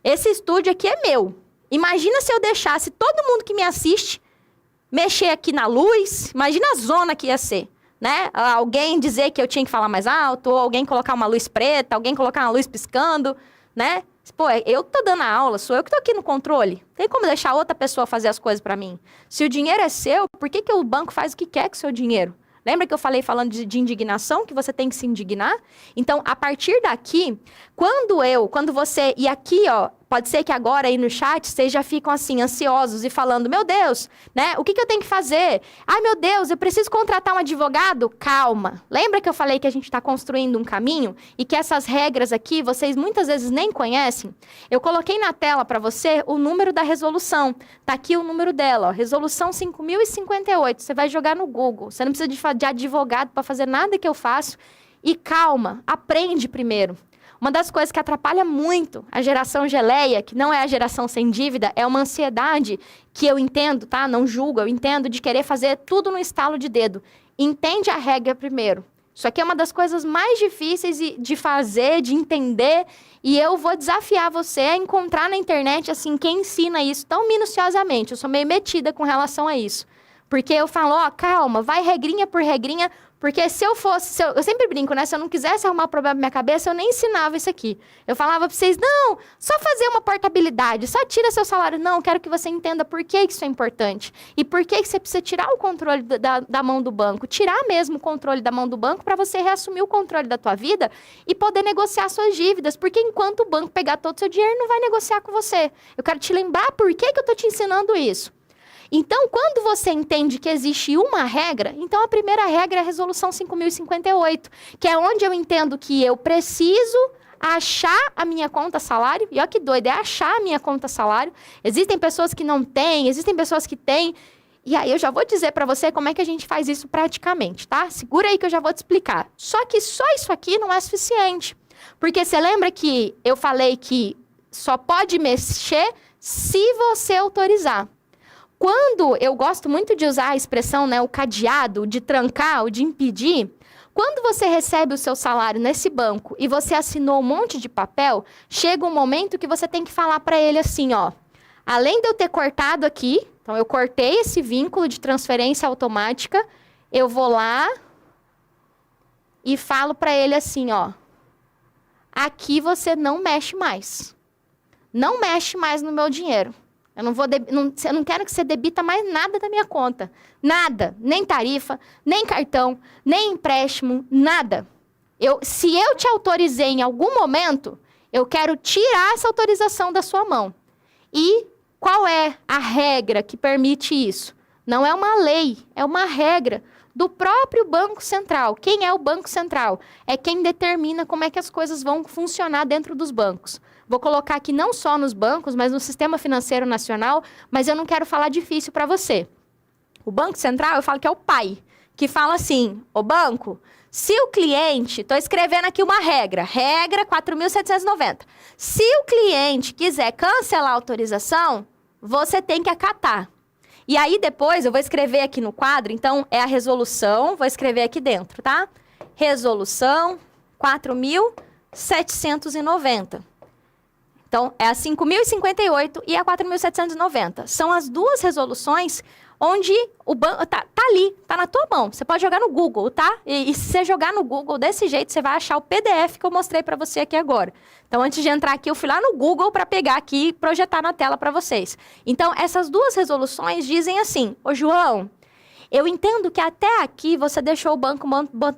Esse estúdio aqui é meu. Imagina se eu deixasse todo mundo que me assiste mexer aqui na luz. Imagina a zona que ia ser, né? Alguém dizer que eu tinha que falar mais alto, ou alguém colocar uma luz preta, alguém colocar uma luz piscando, né? Pô, eu tô dando a aula, sou eu que tô aqui no controle. Tem como deixar outra pessoa fazer as coisas para mim? Se o dinheiro é seu, por que o banco faz o que quer com o seu dinheiro? Lembra que eu falei falando de indignação, que você tem que se indignar? Então, a partir daqui, quando você... E aqui, ó, pode ser que agora aí no chat vocês já ficam assim, ansiosos e falando, meu Deus, né? O que eu tenho que fazer? Ai, meu Deus, eu preciso contratar um advogado? Calma. Lembra que eu falei que a gente está construindo um caminho? E que essas regras aqui, vocês muitas vezes nem conhecem? Eu coloquei na tela para você o número da resolução. Tá aqui o número dela, ó, resolução 5.058. Você vai jogar no Google. Você não precisa de advogado para fazer nada que eu faço. E calma, aprende primeiro. Uma das coisas que atrapalha muito a geração geleia, que não é a geração sem dívida, é uma ansiedade que eu entendo, tá? Não julgo, eu entendo de querer fazer tudo no estalo de dedo. Entende a regra primeiro. Isso aqui é uma das coisas mais difíceis de fazer, de entender, e eu vou desafiar você a encontrar na internet, assim, quem ensina isso tão minuciosamente. Eu sou meio metida com relação a isso. Porque eu falo, ó, calma, vai regrinha por regrinha, porque se eu fosse, eu sempre brinco, né? Se eu não quisesse arrumar problema na minha cabeça, eu nem ensinava isso aqui. Eu falava pra vocês, não, só fazer uma portabilidade, só tira seu salário. Não, quero que você entenda por que isso é importante. E por que você precisa tirar o controle da mão do banco. Tirar mesmo o controle da mão do banco para você reassumir o controle da tua vida e poder negociar suas dívidas. Porque enquanto o banco pegar todo o seu dinheiro, não vai negociar com você. Eu quero te lembrar por que eu tô te ensinando isso. Então, quando você entende que existe uma regra, então a primeira regra é a resolução 5.058, que é onde eu entendo que eu preciso achar a minha conta salário, e olha que doido, é achar a minha conta salário. Existem pessoas que não têm, existem pessoas que têm, e aí eu já vou dizer para você como é que a gente faz isso praticamente, tá? Segura aí que eu já vou te explicar. Só que só isso aqui não é suficiente, porque você lembra que eu falei que só pode mexer se você autorizar. Quando eu gosto muito de usar a expressão, né, o cadeado, de trancar, o de impedir, quando você recebe o seu salário nesse banco e você assinou um monte de papel, chega um momento que você tem que falar para ele assim, ó, além de eu ter cortado aqui, então eu cortei esse vínculo de transferência automática, eu vou lá e falo para ele assim, ó, aqui você não mexe mais. Não mexe mais no meu dinheiro. Eu não quero que você debita mais nada da minha conta. Nada. Nem tarifa, nem cartão, nem empréstimo, nada. Se eu te autorizei em algum momento, eu quero tirar essa autorização da sua mão. E qual é a regra que permite isso? Não é uma lei, é uma regra do próprio Banco Central. Quem é o Banco Central? É quem determina como é que as coisas vão funcionar dentro dos bancos. Vou colocar aqui não só nos bancos, mas no sistema financeiro nacional, mas eu não quero falar difícil para você. O Banco Central, eu falo que é o pai, que fala assim, o banco, se o cliente, estou escrevendo aqui uma regra 4.790, se o cliente quiser cancelar a autorização, você tem que acatar. E aí depois eu vou escrever aqui no quadro, então é a resolução, vou escrever aqui dentro, tá? Resolução 4.790. Então, é a 5.058 e a 4.790. São as duas resoluções onde o banco tá ali, tá na tua mão. Você pode jogar no Google, tá? E se você jogar no Google desse jeito, você vai achar o PDF que eu mostrei para você aqui agora. Então, antes de entrar aqui, eu fui lá no Google para pegar aqui e projetar na tela para vocês. Então, essas duas resoluções dizem assim, ô João, eu entendo que até aqui você deixou o banco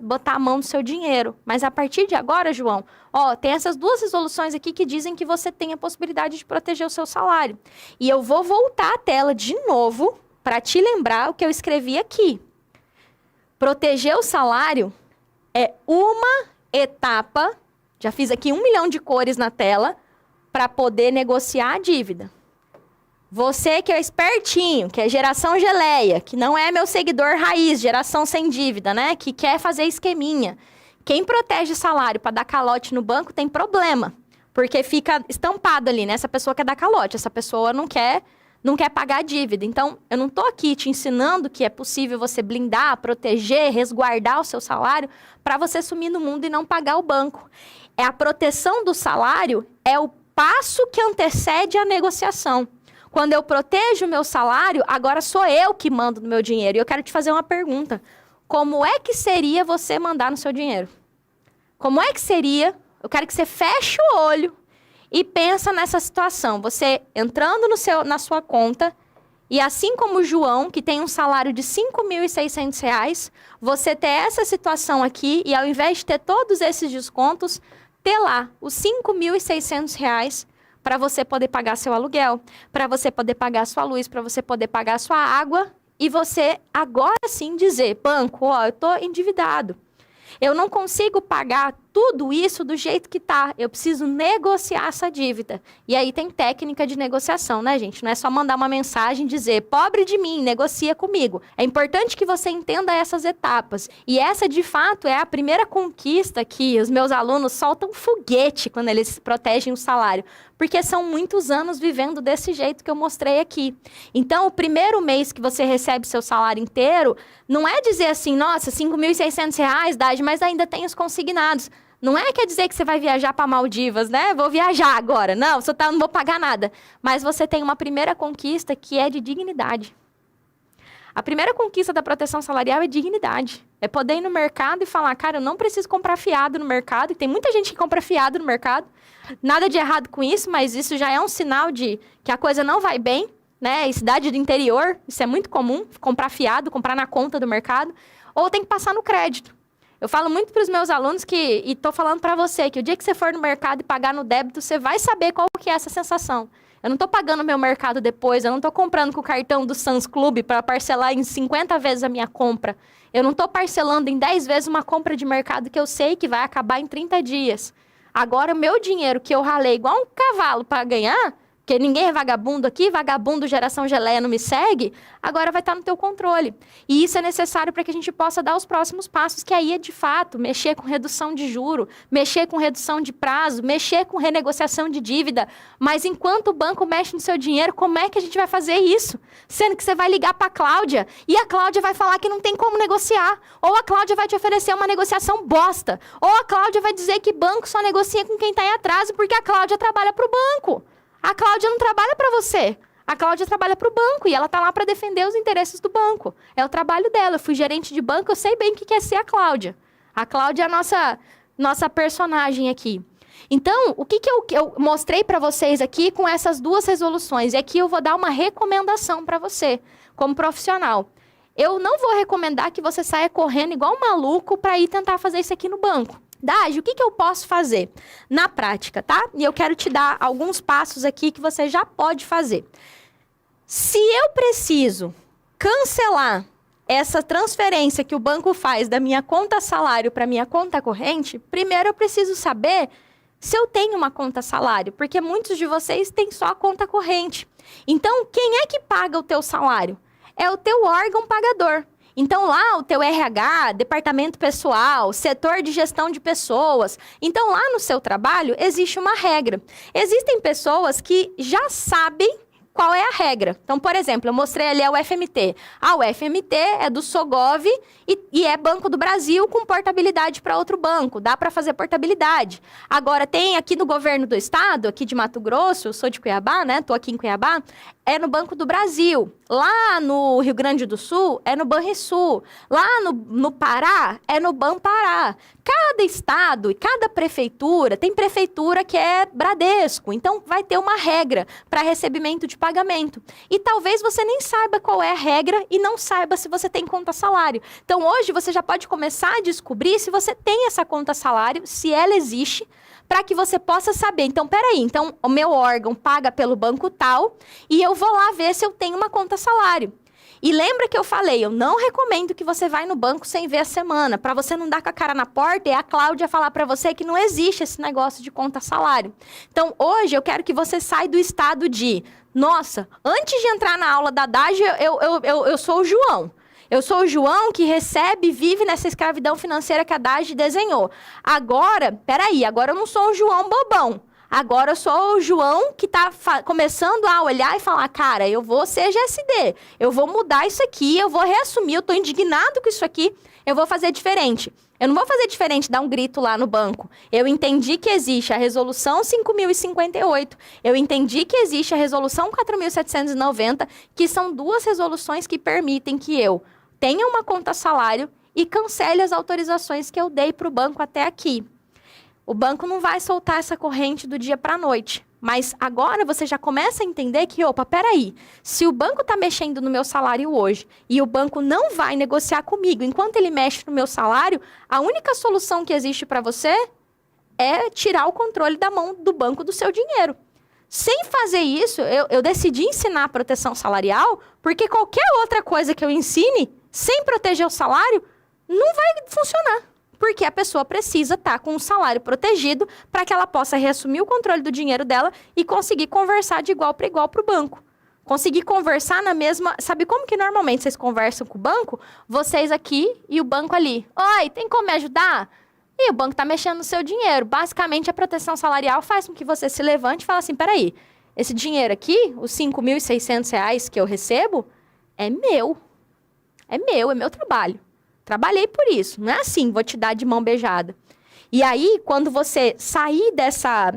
botar a mão no seu dinheiro, mas a partir de agora, João, tem essas duas resoluções aqui que dizem que você tem a possibilidade de proteger o seu salário. E eu vou voltar a tela de novo para te lembrar o que eu escrevi aqui. Proteger o salário é uma etapa, já fiz aqui 1 milhão de cores na tela, para poder negociar a dívida. Você que é espertinho, que é geração geleia, que não é meu seguidor raiz, geração sem dívida, né? Que quer fazer esqueminha. Quem protege salário para dar calote no banco tem problema, porque fica estampado ali, né? Essa pessoa quer dar calote, essa pessoa não quer pagar a dívida. Então, eu não estou aqui te ensinando que é possível você blindar, proteger, resguardar o seu salário para você sumir no mundo e não pagar o banco. É a proteção do salário, é o passo que antecede a negociação. Quando eu protejo o meu salário, agora sou eu que mando no meu dinheiro. E eu quero te fazer uma pergunta. Como é que seria você mandar no seu dinheiro? Como é que seria? Eu quero que você feche o olho e pensa nessa situação. Você entrando na sua conta e assim como o João, que tem um salário de R$ 5.600, você ter essa situação aqui e ao invés de ter todos esses descontos, ter lá os R$ 5.600 para você poder pagar seu aluguel, para você poder pagar sua luz, para você poder pagar sua água e você agora sim dizer, banco, eu estou endividado. Eu não consigo pagar tudo isso do jeito que tá. Eu preciso negociar essa dívida. E aí tem técnica de negociação, né, gente? Não é só mandar uma mensagem e dizer, pobre de mim, negocia comigo. É importante que você entenda essas etapas. E essa, de fato, é a primeira conquista que os meus alunos soltam foguete quando eles protegem o salário. Porque são muitos anos vivendo desse jeito que eu mostrei aqui. Então, o primeiro mês que você recebe seu salário inteiro, não é dizer assim, nossa, R$ 5.600, Dade, mas ainda tem os consignados. Não é quer dizer que você vai viajar para Maldivas, né? Vou viajar agora. Não, não vou pagar nada. Mas você tem uma primeira conquista que é de dignidade. A primeira conquista da proteção salarial é dignidade. É poder ir no mercado e falar, cara, eu não preciso comprar fiado no mercado. E tem muita gente que compra fiado no mercado. Nada de errado com isso, mas isso já é um sinal de que a coisa não vai bem, né? Em cidade do interior, isso é muito comum, comprar fiado, comprar na conta do mercado. Ou tem que passar no crédito. Eu falo muito para os meus alunos e estou falando para você, que o dia que você for no mercado e pagar no débito, você vai saber qual que é essa sensação. Eu não estou pagando meu mercado depois, eu não estou comprando com o cartão do Sans Club para parcelar em 50 vezes a minha compra. Eu não estou parcelando em 10 vezes uma compra de mercado que eu sei que vai acabar em 30 dias. Agora, o meu dinheiro que eu ralei igual um cavalo para ganhar, porque ninguém é vagabundo aqui, vagabundo geração geleia não me segue, agora vai estar no teu controle. E isso é necessário para que a gente possa dar os próximos passos, que aí é, de fato, mexer com redução de juro, mexer com redução de prazo, mexer com renegociação de dívida. Mas enquanto o banco mexe no seu dinheiro, como é que a gente vai fazer isso? Sendo que você vai ligar para a Cláudia e a Cláudia vai falar que não tem como negociar. Ou a Cláudia vai te oferecer uma negociação bosta. Ou a Cláudia vai dizer que banco só negocia com quem está em atraso porque a Cláudia trabalha para o banco. A Cláudia não trabalha para você. A Cláudia trabalha para o banco e ela está lá para defender os interesses do banco. É o trabalho dela. Eu fui gerente de banco, eu sei bem o que é ser a Cláudia. A Cláudia é a nossa personagem aqui. Então, o que eu mostrei para vocês aqui com essas duas resoluções? E aqui eu vou dar uma recomendação para você, como profissional. Eu não vou recomendar que você saia correndo igual um maluco para ir tentar fazer isso aqui no banco. Dagi, o que eu posso fazer na prática, tá? E eu quero te dar alguns passos aqui que você já pode fazer. Se eu preciso cancelar essa transferência que o banco faz da minha conta salário para minha conta corrente, primeiro eu preciso saber se eu tenho uma conta salário, porque muitos de vocês têm só a conta corrente. Então, quem é que paga o teu salário? É o teu órgão pagador. Então, lá o teu RH, departamento pessoal, setor de gestão de pessoas. Então, lá no seu trabalho, existe uma regra. Existem pessoas que já sabem qual é a regra. Então, por exemplo, eu mostrei ali a UFMT. A UFMT é do Sogov e é Banco do Brasil com portabilidade para outro banco. Dá para fazer portabilidade. Agora, tem aqui no governo do estado, aqui de Mato Grosso, eu sou de Cuiabá, né? Tô aqui em Cuiabá. É no Banco do Brasil. Lá no Rio Grande do Sul, é no Banrisul. Lá no Pará, é no Banpará. Cada estado e cada prefeitura, tem prefeitura que é Bradesco. Então, vai ter uma regra para recebimento de pagamento. E talvez você nem saiba qual é a regra e não saiba se você tem conta salário. Então, hoje, você já pode começar a descobrir se você tem essa conta salário, se ela existe, para que você possa saber. Então, peraí, então o meu órgão paga pelo banco tal e eu vou lá ver se eu tenho uma conta salário. E lembra que eu falei, eu não recomendo que você vá no banco sem ver a semana, para você não dar com a cara na porta e a Cláudia falar para você que não existe esse negócio de conta salário. Então, hoje eu quero que você saia do estado de, nossa, antes de entrar na aula da Dagi, eu sou o João. Eu sou o João que recebe e vive nessa escravidão financeira que a Dagi desenhou. Agora, peraí, agora eu não sou o João bobão. Agora eu sou o João que está começando a olhar e falar, cara, eu vou ser GSD, eu vou mudar isso aqui, eu vou reassumir, eu estou indignado com isso aqui, eu vou fazer diferente. Eu não vou fazer diferente, dar um grito lá no banco. Eu entendi que existe a resolução 5.058, eu entendi que existe a resolução 4.790, que são duas resoluções que permitem que eu tenha uma conta salário e cancele as autorizações que eu dei para o banco até aqui. O banco não vai soltar essa corrente do dia para a noite. Mas agora você já começa a entender que, opa, peraí, se o banco está mexendo no meu salário hoje e o banco não vai negociar comigo enquanto ele mexe no meu salário, a única solução que existe para você é tirar o controle da mão do banco do seu dinheiro. Sem fazer isso, eu decidi ensinar proteção salarial, porque qualquer outra coisa que eu ensine, sem proteger o salário, não vai funcionar. Porque a pessoa precisa estar com o salário protegido para que ela possa reassumir o controle do dinheiro dela e conseguir conversar de igual para igual para o banco. Conseguir conversar na mesma... Sabe como que normalmente vocês conversam com o banco? Vocês aqui e o banco ali. Oi, tem como me ajudar? E o banco está mexendo no seu dinheiro. Basicamente, a proteção salarial faz com que você se levante e fale assim, peraí, esse dinheiro aqui, os R$ 5.600 que eu recebo, é meu. É meu trabalho. Trabalhei por isso. Não é assim, vou te dar de mão beijada. E aí, quando você sair dessa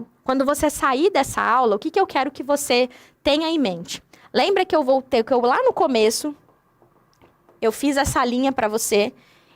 aula, o que eu quero que você tenha em mente? Lembra que eu lá no começo, eu fiz essa linha para você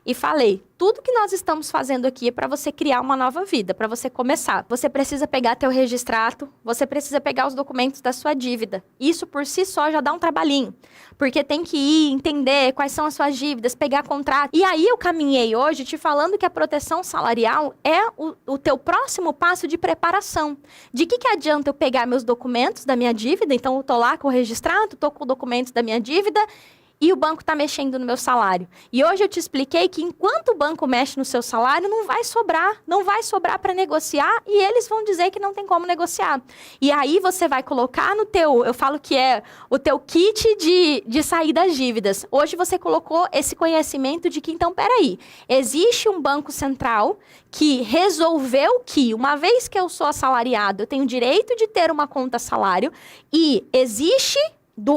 e falei, tudo que nós estamos fazendo aqui é para você criar uma nova vida, para você começar. Você precisa pegar teu registrato, você precisa pegar os documentos da sua dívida. Isso por si só já dá um trabalhinho, porque tem que ir, entender quais são as suas dívidas, pegar contrato. E aí eu caminhei hoje te falando que a proteção salarial é o teu próximo passo de preparação. De que adianta eu pegar meus documentos da minha dívida, então eu tô lá com o registrato, tô com documentos da minha dívida, e o banco está mexendo no meu salário. E hoje eu te expliquei que enquanto o banco mexe no seu salário, não vai sobrar para negociar e eles vão dizer que não tem como negociar. E aí você vai colocar no teu, eu falo que é o teu kit de sair das dívidas. Hoje você colocou esse conhecimento de que, então, peraí, existe um banco central que resolveu que, uma vez que eu sou assalariado, eu tenho direito de ter uma conta salário e existe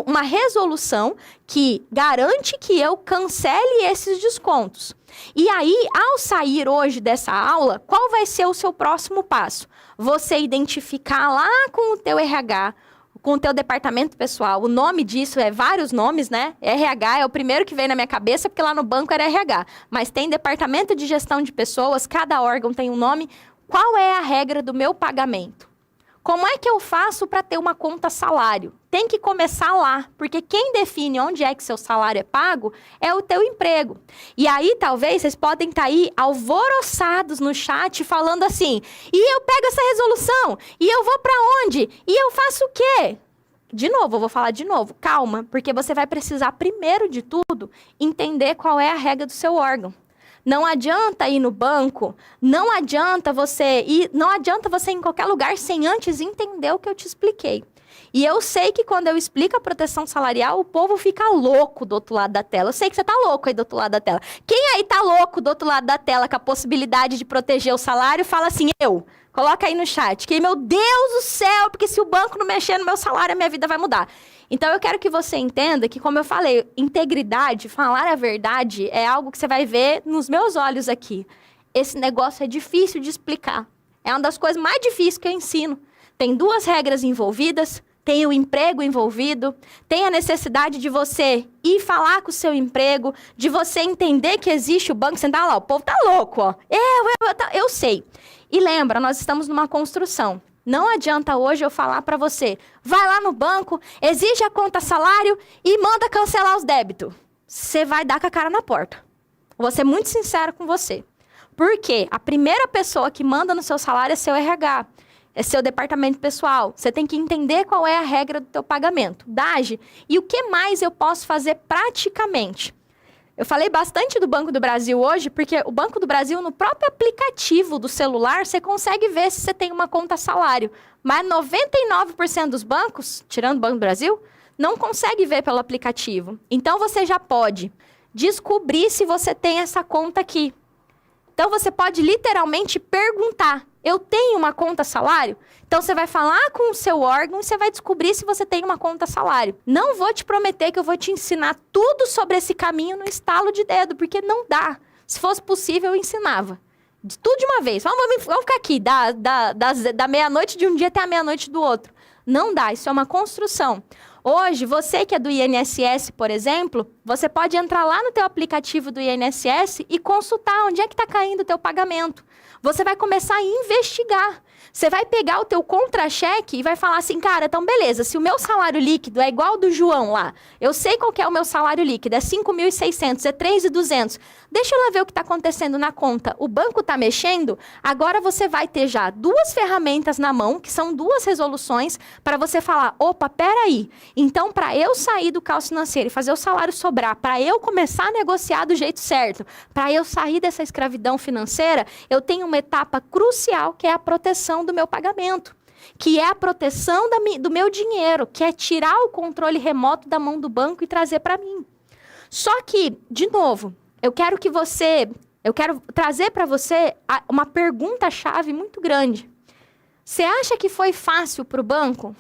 uma resolução que garante que eu cancele esses descontos. E aí, ao sair hoje dessa aula, qual vai ser o seu próximo passo? Você identificar lá com o teu RH, com o teu departamento pessoal. O nome disso é vários nomes, né? RH é o primeiro que vem na minha cabeça, porque lá no banco era RH. Mas tem departamento de gestão de pessoas, cada órgão tem um nome. Qual é a regra do meu pagamento? Como é que eu faço para ter uma conta salário? Tem que começar lá, porque quem define onde é que seu salário é pago é o teu emprego. E aí, talvez, vocês podem estar aí alvoroçados no chat falando assim, e eu pego essa resolução, e eu vou para onde? E eu faço o quê? De novo, eu vou falar de novo, calma, porque você vai precisar, primeiro de tudo, entender qual é a regra do seu órgão. Não adianta ir no banco, não adianta você ir em qualquer lugar sem antes entender o que eu te expliquei. E eu sei que quando eu explico a proteção salarial, o povo fica louco do outro lado da tela. Eu sei que você tá louco aí do outro lado da tela. Quem aí tá louco do outro lado da tela com a possibilidade de proteger o salário, fala assim, eu. Coloca aí no chat. Que, meu Deus do céu, porque se o banco não mexer no meu salário, a minha vida vai mudar. Então, eu quero que você entenda que, como eu falei, integridade, falar a verdade, é algo que você vai ver nos meus olhos aqui. Esse negócio é difícil de explicar. É uma das coisas mais difíceis que eu ensino. Tem duas regras envolvidas, tem o emprego envolvido, tem a necessidade de você ir falar com o seu emprego, de você entender que existe o banco. Você tá lá, o povo tá louco, ó. Eu sei. E lembra, nós estamos numa construção. Não adianta hoje eu falar para você, vai lá no banco, exige a conta salário e manda cancelar os débitos. Você vai dar com a cara na porta. Vou ser muito sincero com você. Porque a primeira pessoa que manda no seu salário é seu RH, é seu departamento pessoal. Você tem que entender qual é a regra do teu pagamento. DAGE, e o que mais eu posso fazer praticamente? Eu falei bastante do Banco do Brasil hoje, porque o Banco do Brasil, no próprio aplicativo do celular, você consegue ver se você tem uma conta salário. Mas 99% dos bancos, tirando o Banco do Brasil, não consegue ver pelo aplicativo. Então, você já pode descobrir se você tem essa conta aqui. Então, você pode literalmente perguntar, eu tenho uma conta salário? Então, você vai falar com o seu órgão e você vai descobrir se você tem uma conta salário. Não vou te prometer que eu vou te ensinar tudo sobre esse caminho no estalo de dedo, porque não dá. Se fosse possível, eu ensinava. Tudo de uma vez. Vamos ficar aqui, da meia-noite de um dia até a meia-noite do outro. Não dá, isso é uma construção. Hoje, você que é do INSS, por exemplo, você pode entrar lá no teu aplicativo do INSS e consultar onde é que está caindo o teu pagamento. Você vai começar a investigar. Você vai pegar o teu contra-cheque e vai falar assim, cara, então beleza, se o meu salário líquido é igual ao do João lá, eu sei qual que é o meu salário líquido, é 5.600, é 3.200, deixa eu lá ver o que está acontecendo na conta. O banco está mexendo, agora você vai ter já duas ferramentas na mão, que são duas resoluções, para você falar, opa, peraí, então para eu sair do caos financeiro e fazer o salário sobrar, para eu começar a negociar do jeito certo, para eu sair dessa escravidão financeira, eu tenho uma etapa crucial, que é a proteção do meu pagamento, que é a proteção do meu dinheiro, que é tirar o controle remoto da mão do banco e trazer para mim. Só que, de novo, eu quero trazer para você uma pergunta-chave muito grande. Você acha que foi fácil para o banco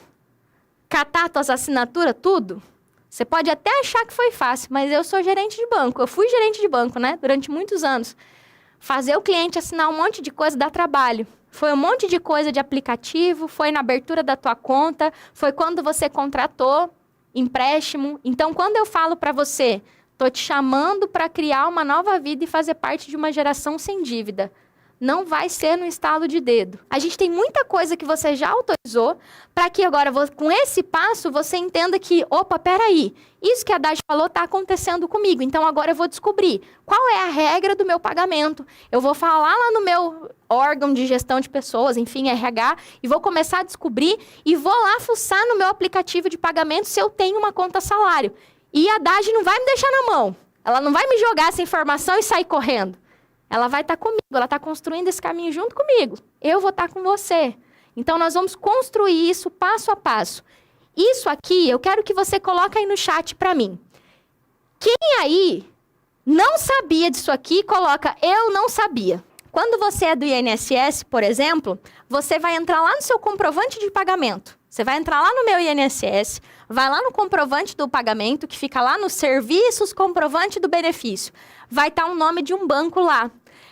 catar tuas assinaturas, tudo? Você pode até achar que foi fácil, mas eu sou gerente de banco. Eu fui gerente de banco, né? Durante muitos anos. Fazer o cliente assinar um monte de coisa dá trabalho. Foi um monte de coisa de aplicativo, foi na abertura da tua conta, foi quando você contratou empréstimo. Então, quando eu falo para você, tô te chamando para criar uma nova vida e fazer parte de uma geração sem dívida. Não vai ser no estalo de dedo. A gente tem muita coisa que você já autorizou para que agora, com esse passo, você entenda que, opa, peraí, isso que a Dade falou está acontecendo comigo. Então, agora eu vou descobrir qual é a regra do meu pagamento. Eu vou falar lá no meu órgão de gestão de pessoas, enfim, RH, e vou começar a descobrir e vou lá fuçar no meu aplicativo de pagamento se eu tenho uma conta salário. E a Dade não vai me deixar na mão. Ela não vai me jogar essa informação e sair correndo. Ela vai estar comigo, ela está construindo esse caminho junto comigo. Eu vou estar com você. Então, nós vamos construir isso passo a passo. Isso aqui, eu quero que você coloque aí no chat para mim. Quem aí não sabia disso aqui, coloca eu não sabia. Quando você é do INSS, por exemplo, você vai entrar lá no seu comprovante de pagamento. Você vai entrar lá no meu INSS, vai lá no comprovante do pagamento, que fica lá nos serviços, comprovante do benefício. Vai estar o nome de um banco lá.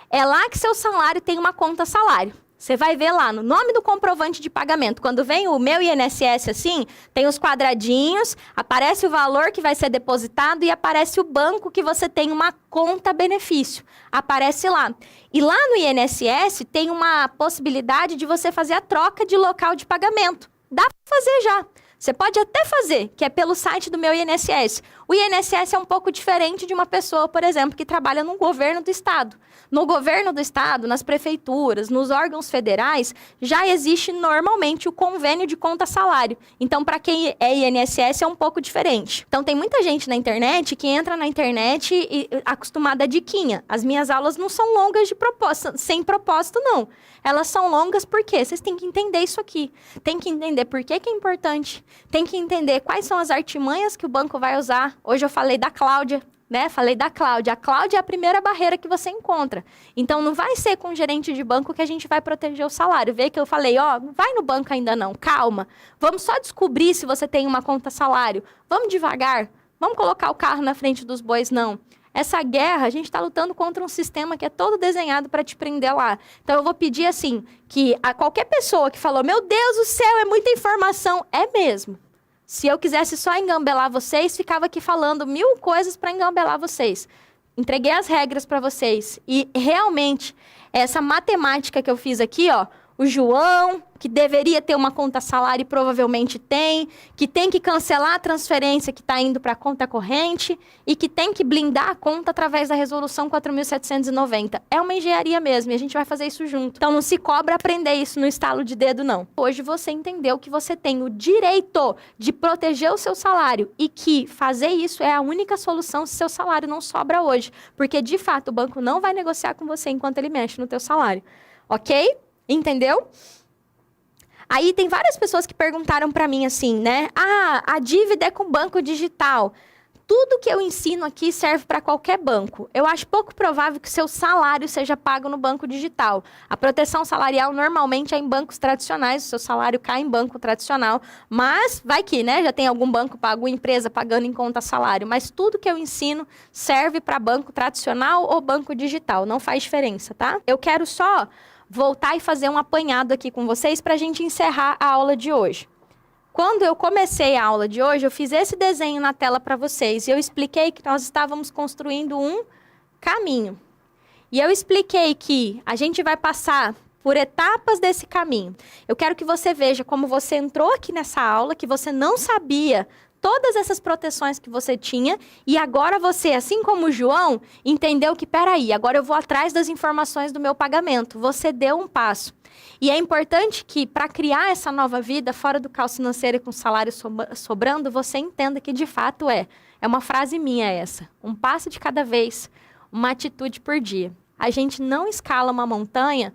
É lá que seu salário tem uma conta salário. Você vai ver lá no nome do comprovante de pagamento. Quando vem o meu INSS assim, tem os quadradinhos, aparece o valor que vai ser depositado e aparece o banco que você tem uma conta benefício. Aparece lá. E lá no INSS tem uma possibilidade de você fazer a troca de local de pagamento. Dá para fazer já. Você pode até fazer, que é pelo site do meu INSS. O INSS é um pouco diferente de uma pessoa, por exemplo, que trabalha no governo do estado. No governo do estado, nas prefeituras, nos órgãos federais, já existe normalmente o convênio de conta-salário. Então, para quem é INSS, é um pouco diferente. Então, tem muita gente na internet que entra na internet acostumada a diquinha. As minhas aulas não são longas de propósito, sem propósito, não. Elas são longas porque vocês têm que entender isso aqui. Tem que entender por que é importante. Tem que entender quais são as artimanhas que o banco vai usar. Hoje eu falei da Cláudia, né? Falei da Cláudia. A Cláudia é a primeira barreira que você encontra. Então, não vai ser com o gerente de banco que a gente vai proteger o salário. Vê que eu falei, ó, não vai no banco ainda não, calma. Vamos só descobrir se você tem uma conta salário. Vamos devagar. Vamos colocar o carro na frente dos bois, não. Essa guerra, a gente está lutando contra um sistema que é todo desenhado para te prender lá. Então, eu vou pedir, assim, que a qualquer pessoa que falou, meu Deus do céu, é muita informação. É mesmo. Se eu quisesse só engambelar vocês, ficava aqui falando 1000 coisas para engambelar vocês. Entreguei as regras para vocês. E, realmente, essa matemática que eu fiz aqui, ó, o João, que deveria ter uma conta salário e provavelmente tem, que tem que cancelar a transferência que está indo para a conta corrente e que tem que blindar a conta através da resolução 4.790. É uma engenharia mesmo e a gente vai fazer isso junto. Então não se cobra aprender isso no estalo de dedo, não. Hoje você entendeu que você tem o direito de proteger o seu salário e que fazer isso é a única solução se seu salário não sobra hoje. Porque, de fato, o banco não vai negociar com você enquanto ele mexe no teu salário. Ok? Entendeu? Aí tem várias pessoas que perguntaram para mim assim, né? Ah, a dívida é com banco digital. Tudo que eu ensino aqui serve para qualquer banco. Eu acho pouco provável que seu salário seja pago no banco digital. A proteção salarial normalmente é em bancos tradicionais, o seu salário cai em banco tradicional, mas vai que, né? Já tem algum banco pago, empresa pagando em conta salário, mas tudo que eu ensino serve para banco tradicional ou banco digital, não faz diferença, tá? Eu quero só voltar e fazer um apanhado aqui com vocês para a gente encerrar a aula de hoje. Quando eu comecei a aula de hoje, eu fiz esse desenho na tela para vocês e eu expliquei que nós estávamos construindo um caminho. E eu expliquei que a gente vai passar por etapas desse caminho. Eu quero que você veja como você entrou aqui nessa aula, que você não sabia todas essas proteções que você tinha, e agora você, assim como o João, entendeu que, peraí, agora eu vou atrás das informações do meu pagamento. Você deu um passo. E é importante que, para criar essa nova vida, fora do caos financeiro e com salário sobrando, você entenda que, de fato, é uma frase minha essa. Um passo de cada vez, uma atitude por dia. A gente não escala uma montanha,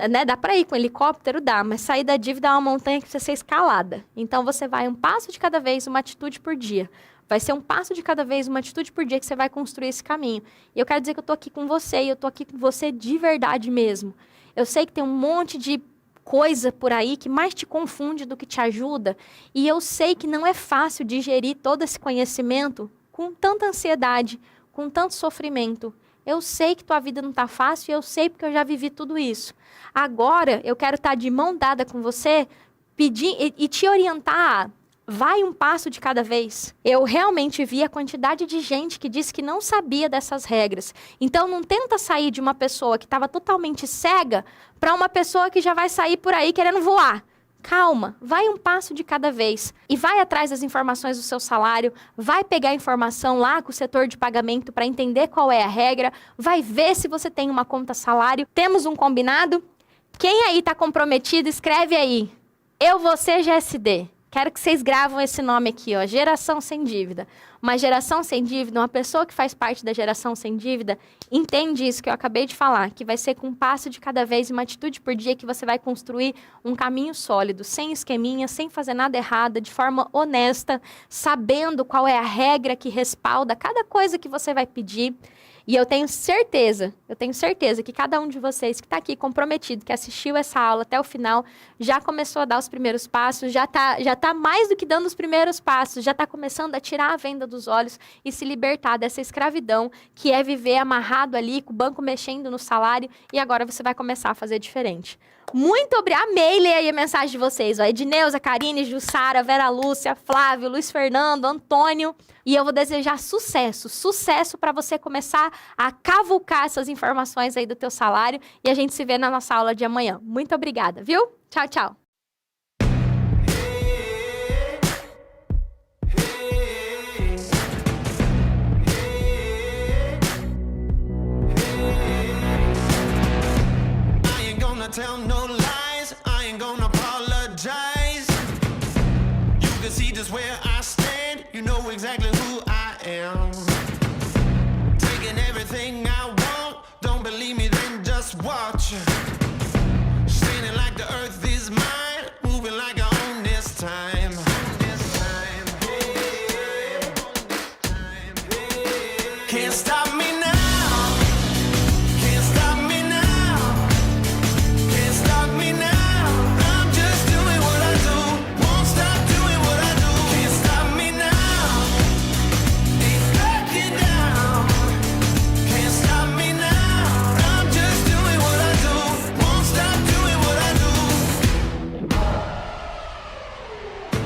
né? Dá para ir com helicóptero, dá, mas sair da dívida é uma montanha que precisa ser escalada. Então, você vai um passo de cada vez, uma atitude por dia. Vai ser um passo de cada vez, uma atitude por dia que você vai construir esse caminho. E eu quero dizer que eu tô aqui com você, e eu tô aqui com você de verdade mesmo. Eu sei que tem um monte de coisa por aí que mais te confunde do que te ajuda. E eu sei que não é fácil digerir todo esse conhecimento com tanta ansiedade, com tanto sofrimento. Eu sei que tua vida não tá fácil e eu sei porque eu já vivi tudo isso. Agora, eu quero estar de mão dada com você, pedir e te orientar. Vai um passo de cada vez. Eu realmente vi a quantidade de gente que disse que não sabia dessas regras. Então, não tenta sair de uma pessoa que estava totalmente cega para uma pessoa que já vai sair por aí querendo voar. Calma, vai um passo de cada vez e vai atrás das informações do seu salário, vai pegar informação lá com o setor de pagamento para entender qual é a regra, vai ver se você tem uma conta salário. Temos um combinado? Quem aí está comprometido, escreve aí. Eu vou ser GSD. Quero que vocês gravam esse nome aqui, ó, Geração Sem Dívida. Uma geração sem dívida, uma pessoa que faz parte da geração sem dívida, entende isso que eu acabei de falar, que vai ser com um passo de cada vez e uma atitude por dia que você vai construir um caminho sólido, sem esqueminha, sem fazer nada errado, de forma honesta, sabendo qual é a regra que respalda cada coisa que você vai pedir. E eu tenho certeza que cada um de vocês que está aqui comprometido, que assistiu essa aula até o final, já começou a dar os primeiros passos, já tá mais do que dando os primeiros passos, já está começando a tirar a venda dos olhos e se libertar dessa escravidão que é viver amarrado ali, com o banco mexendo no salário, e agora você vai começar a fazer diferente. Muito obrigada. Amei ler aí a mensagem de vocês. Ó. Edneuza, Karine, Jussara, Vera Lúcia, Flávio, Luiz Fernando, Antônio. E eu vou desejar sucesso para você começar a cavucar essas informações aí do teu salário. E a gente se vê na nossa aula de amanhã. Muito obrigada, viu? Tchau, tchau. Tell no lies, I ain't gonna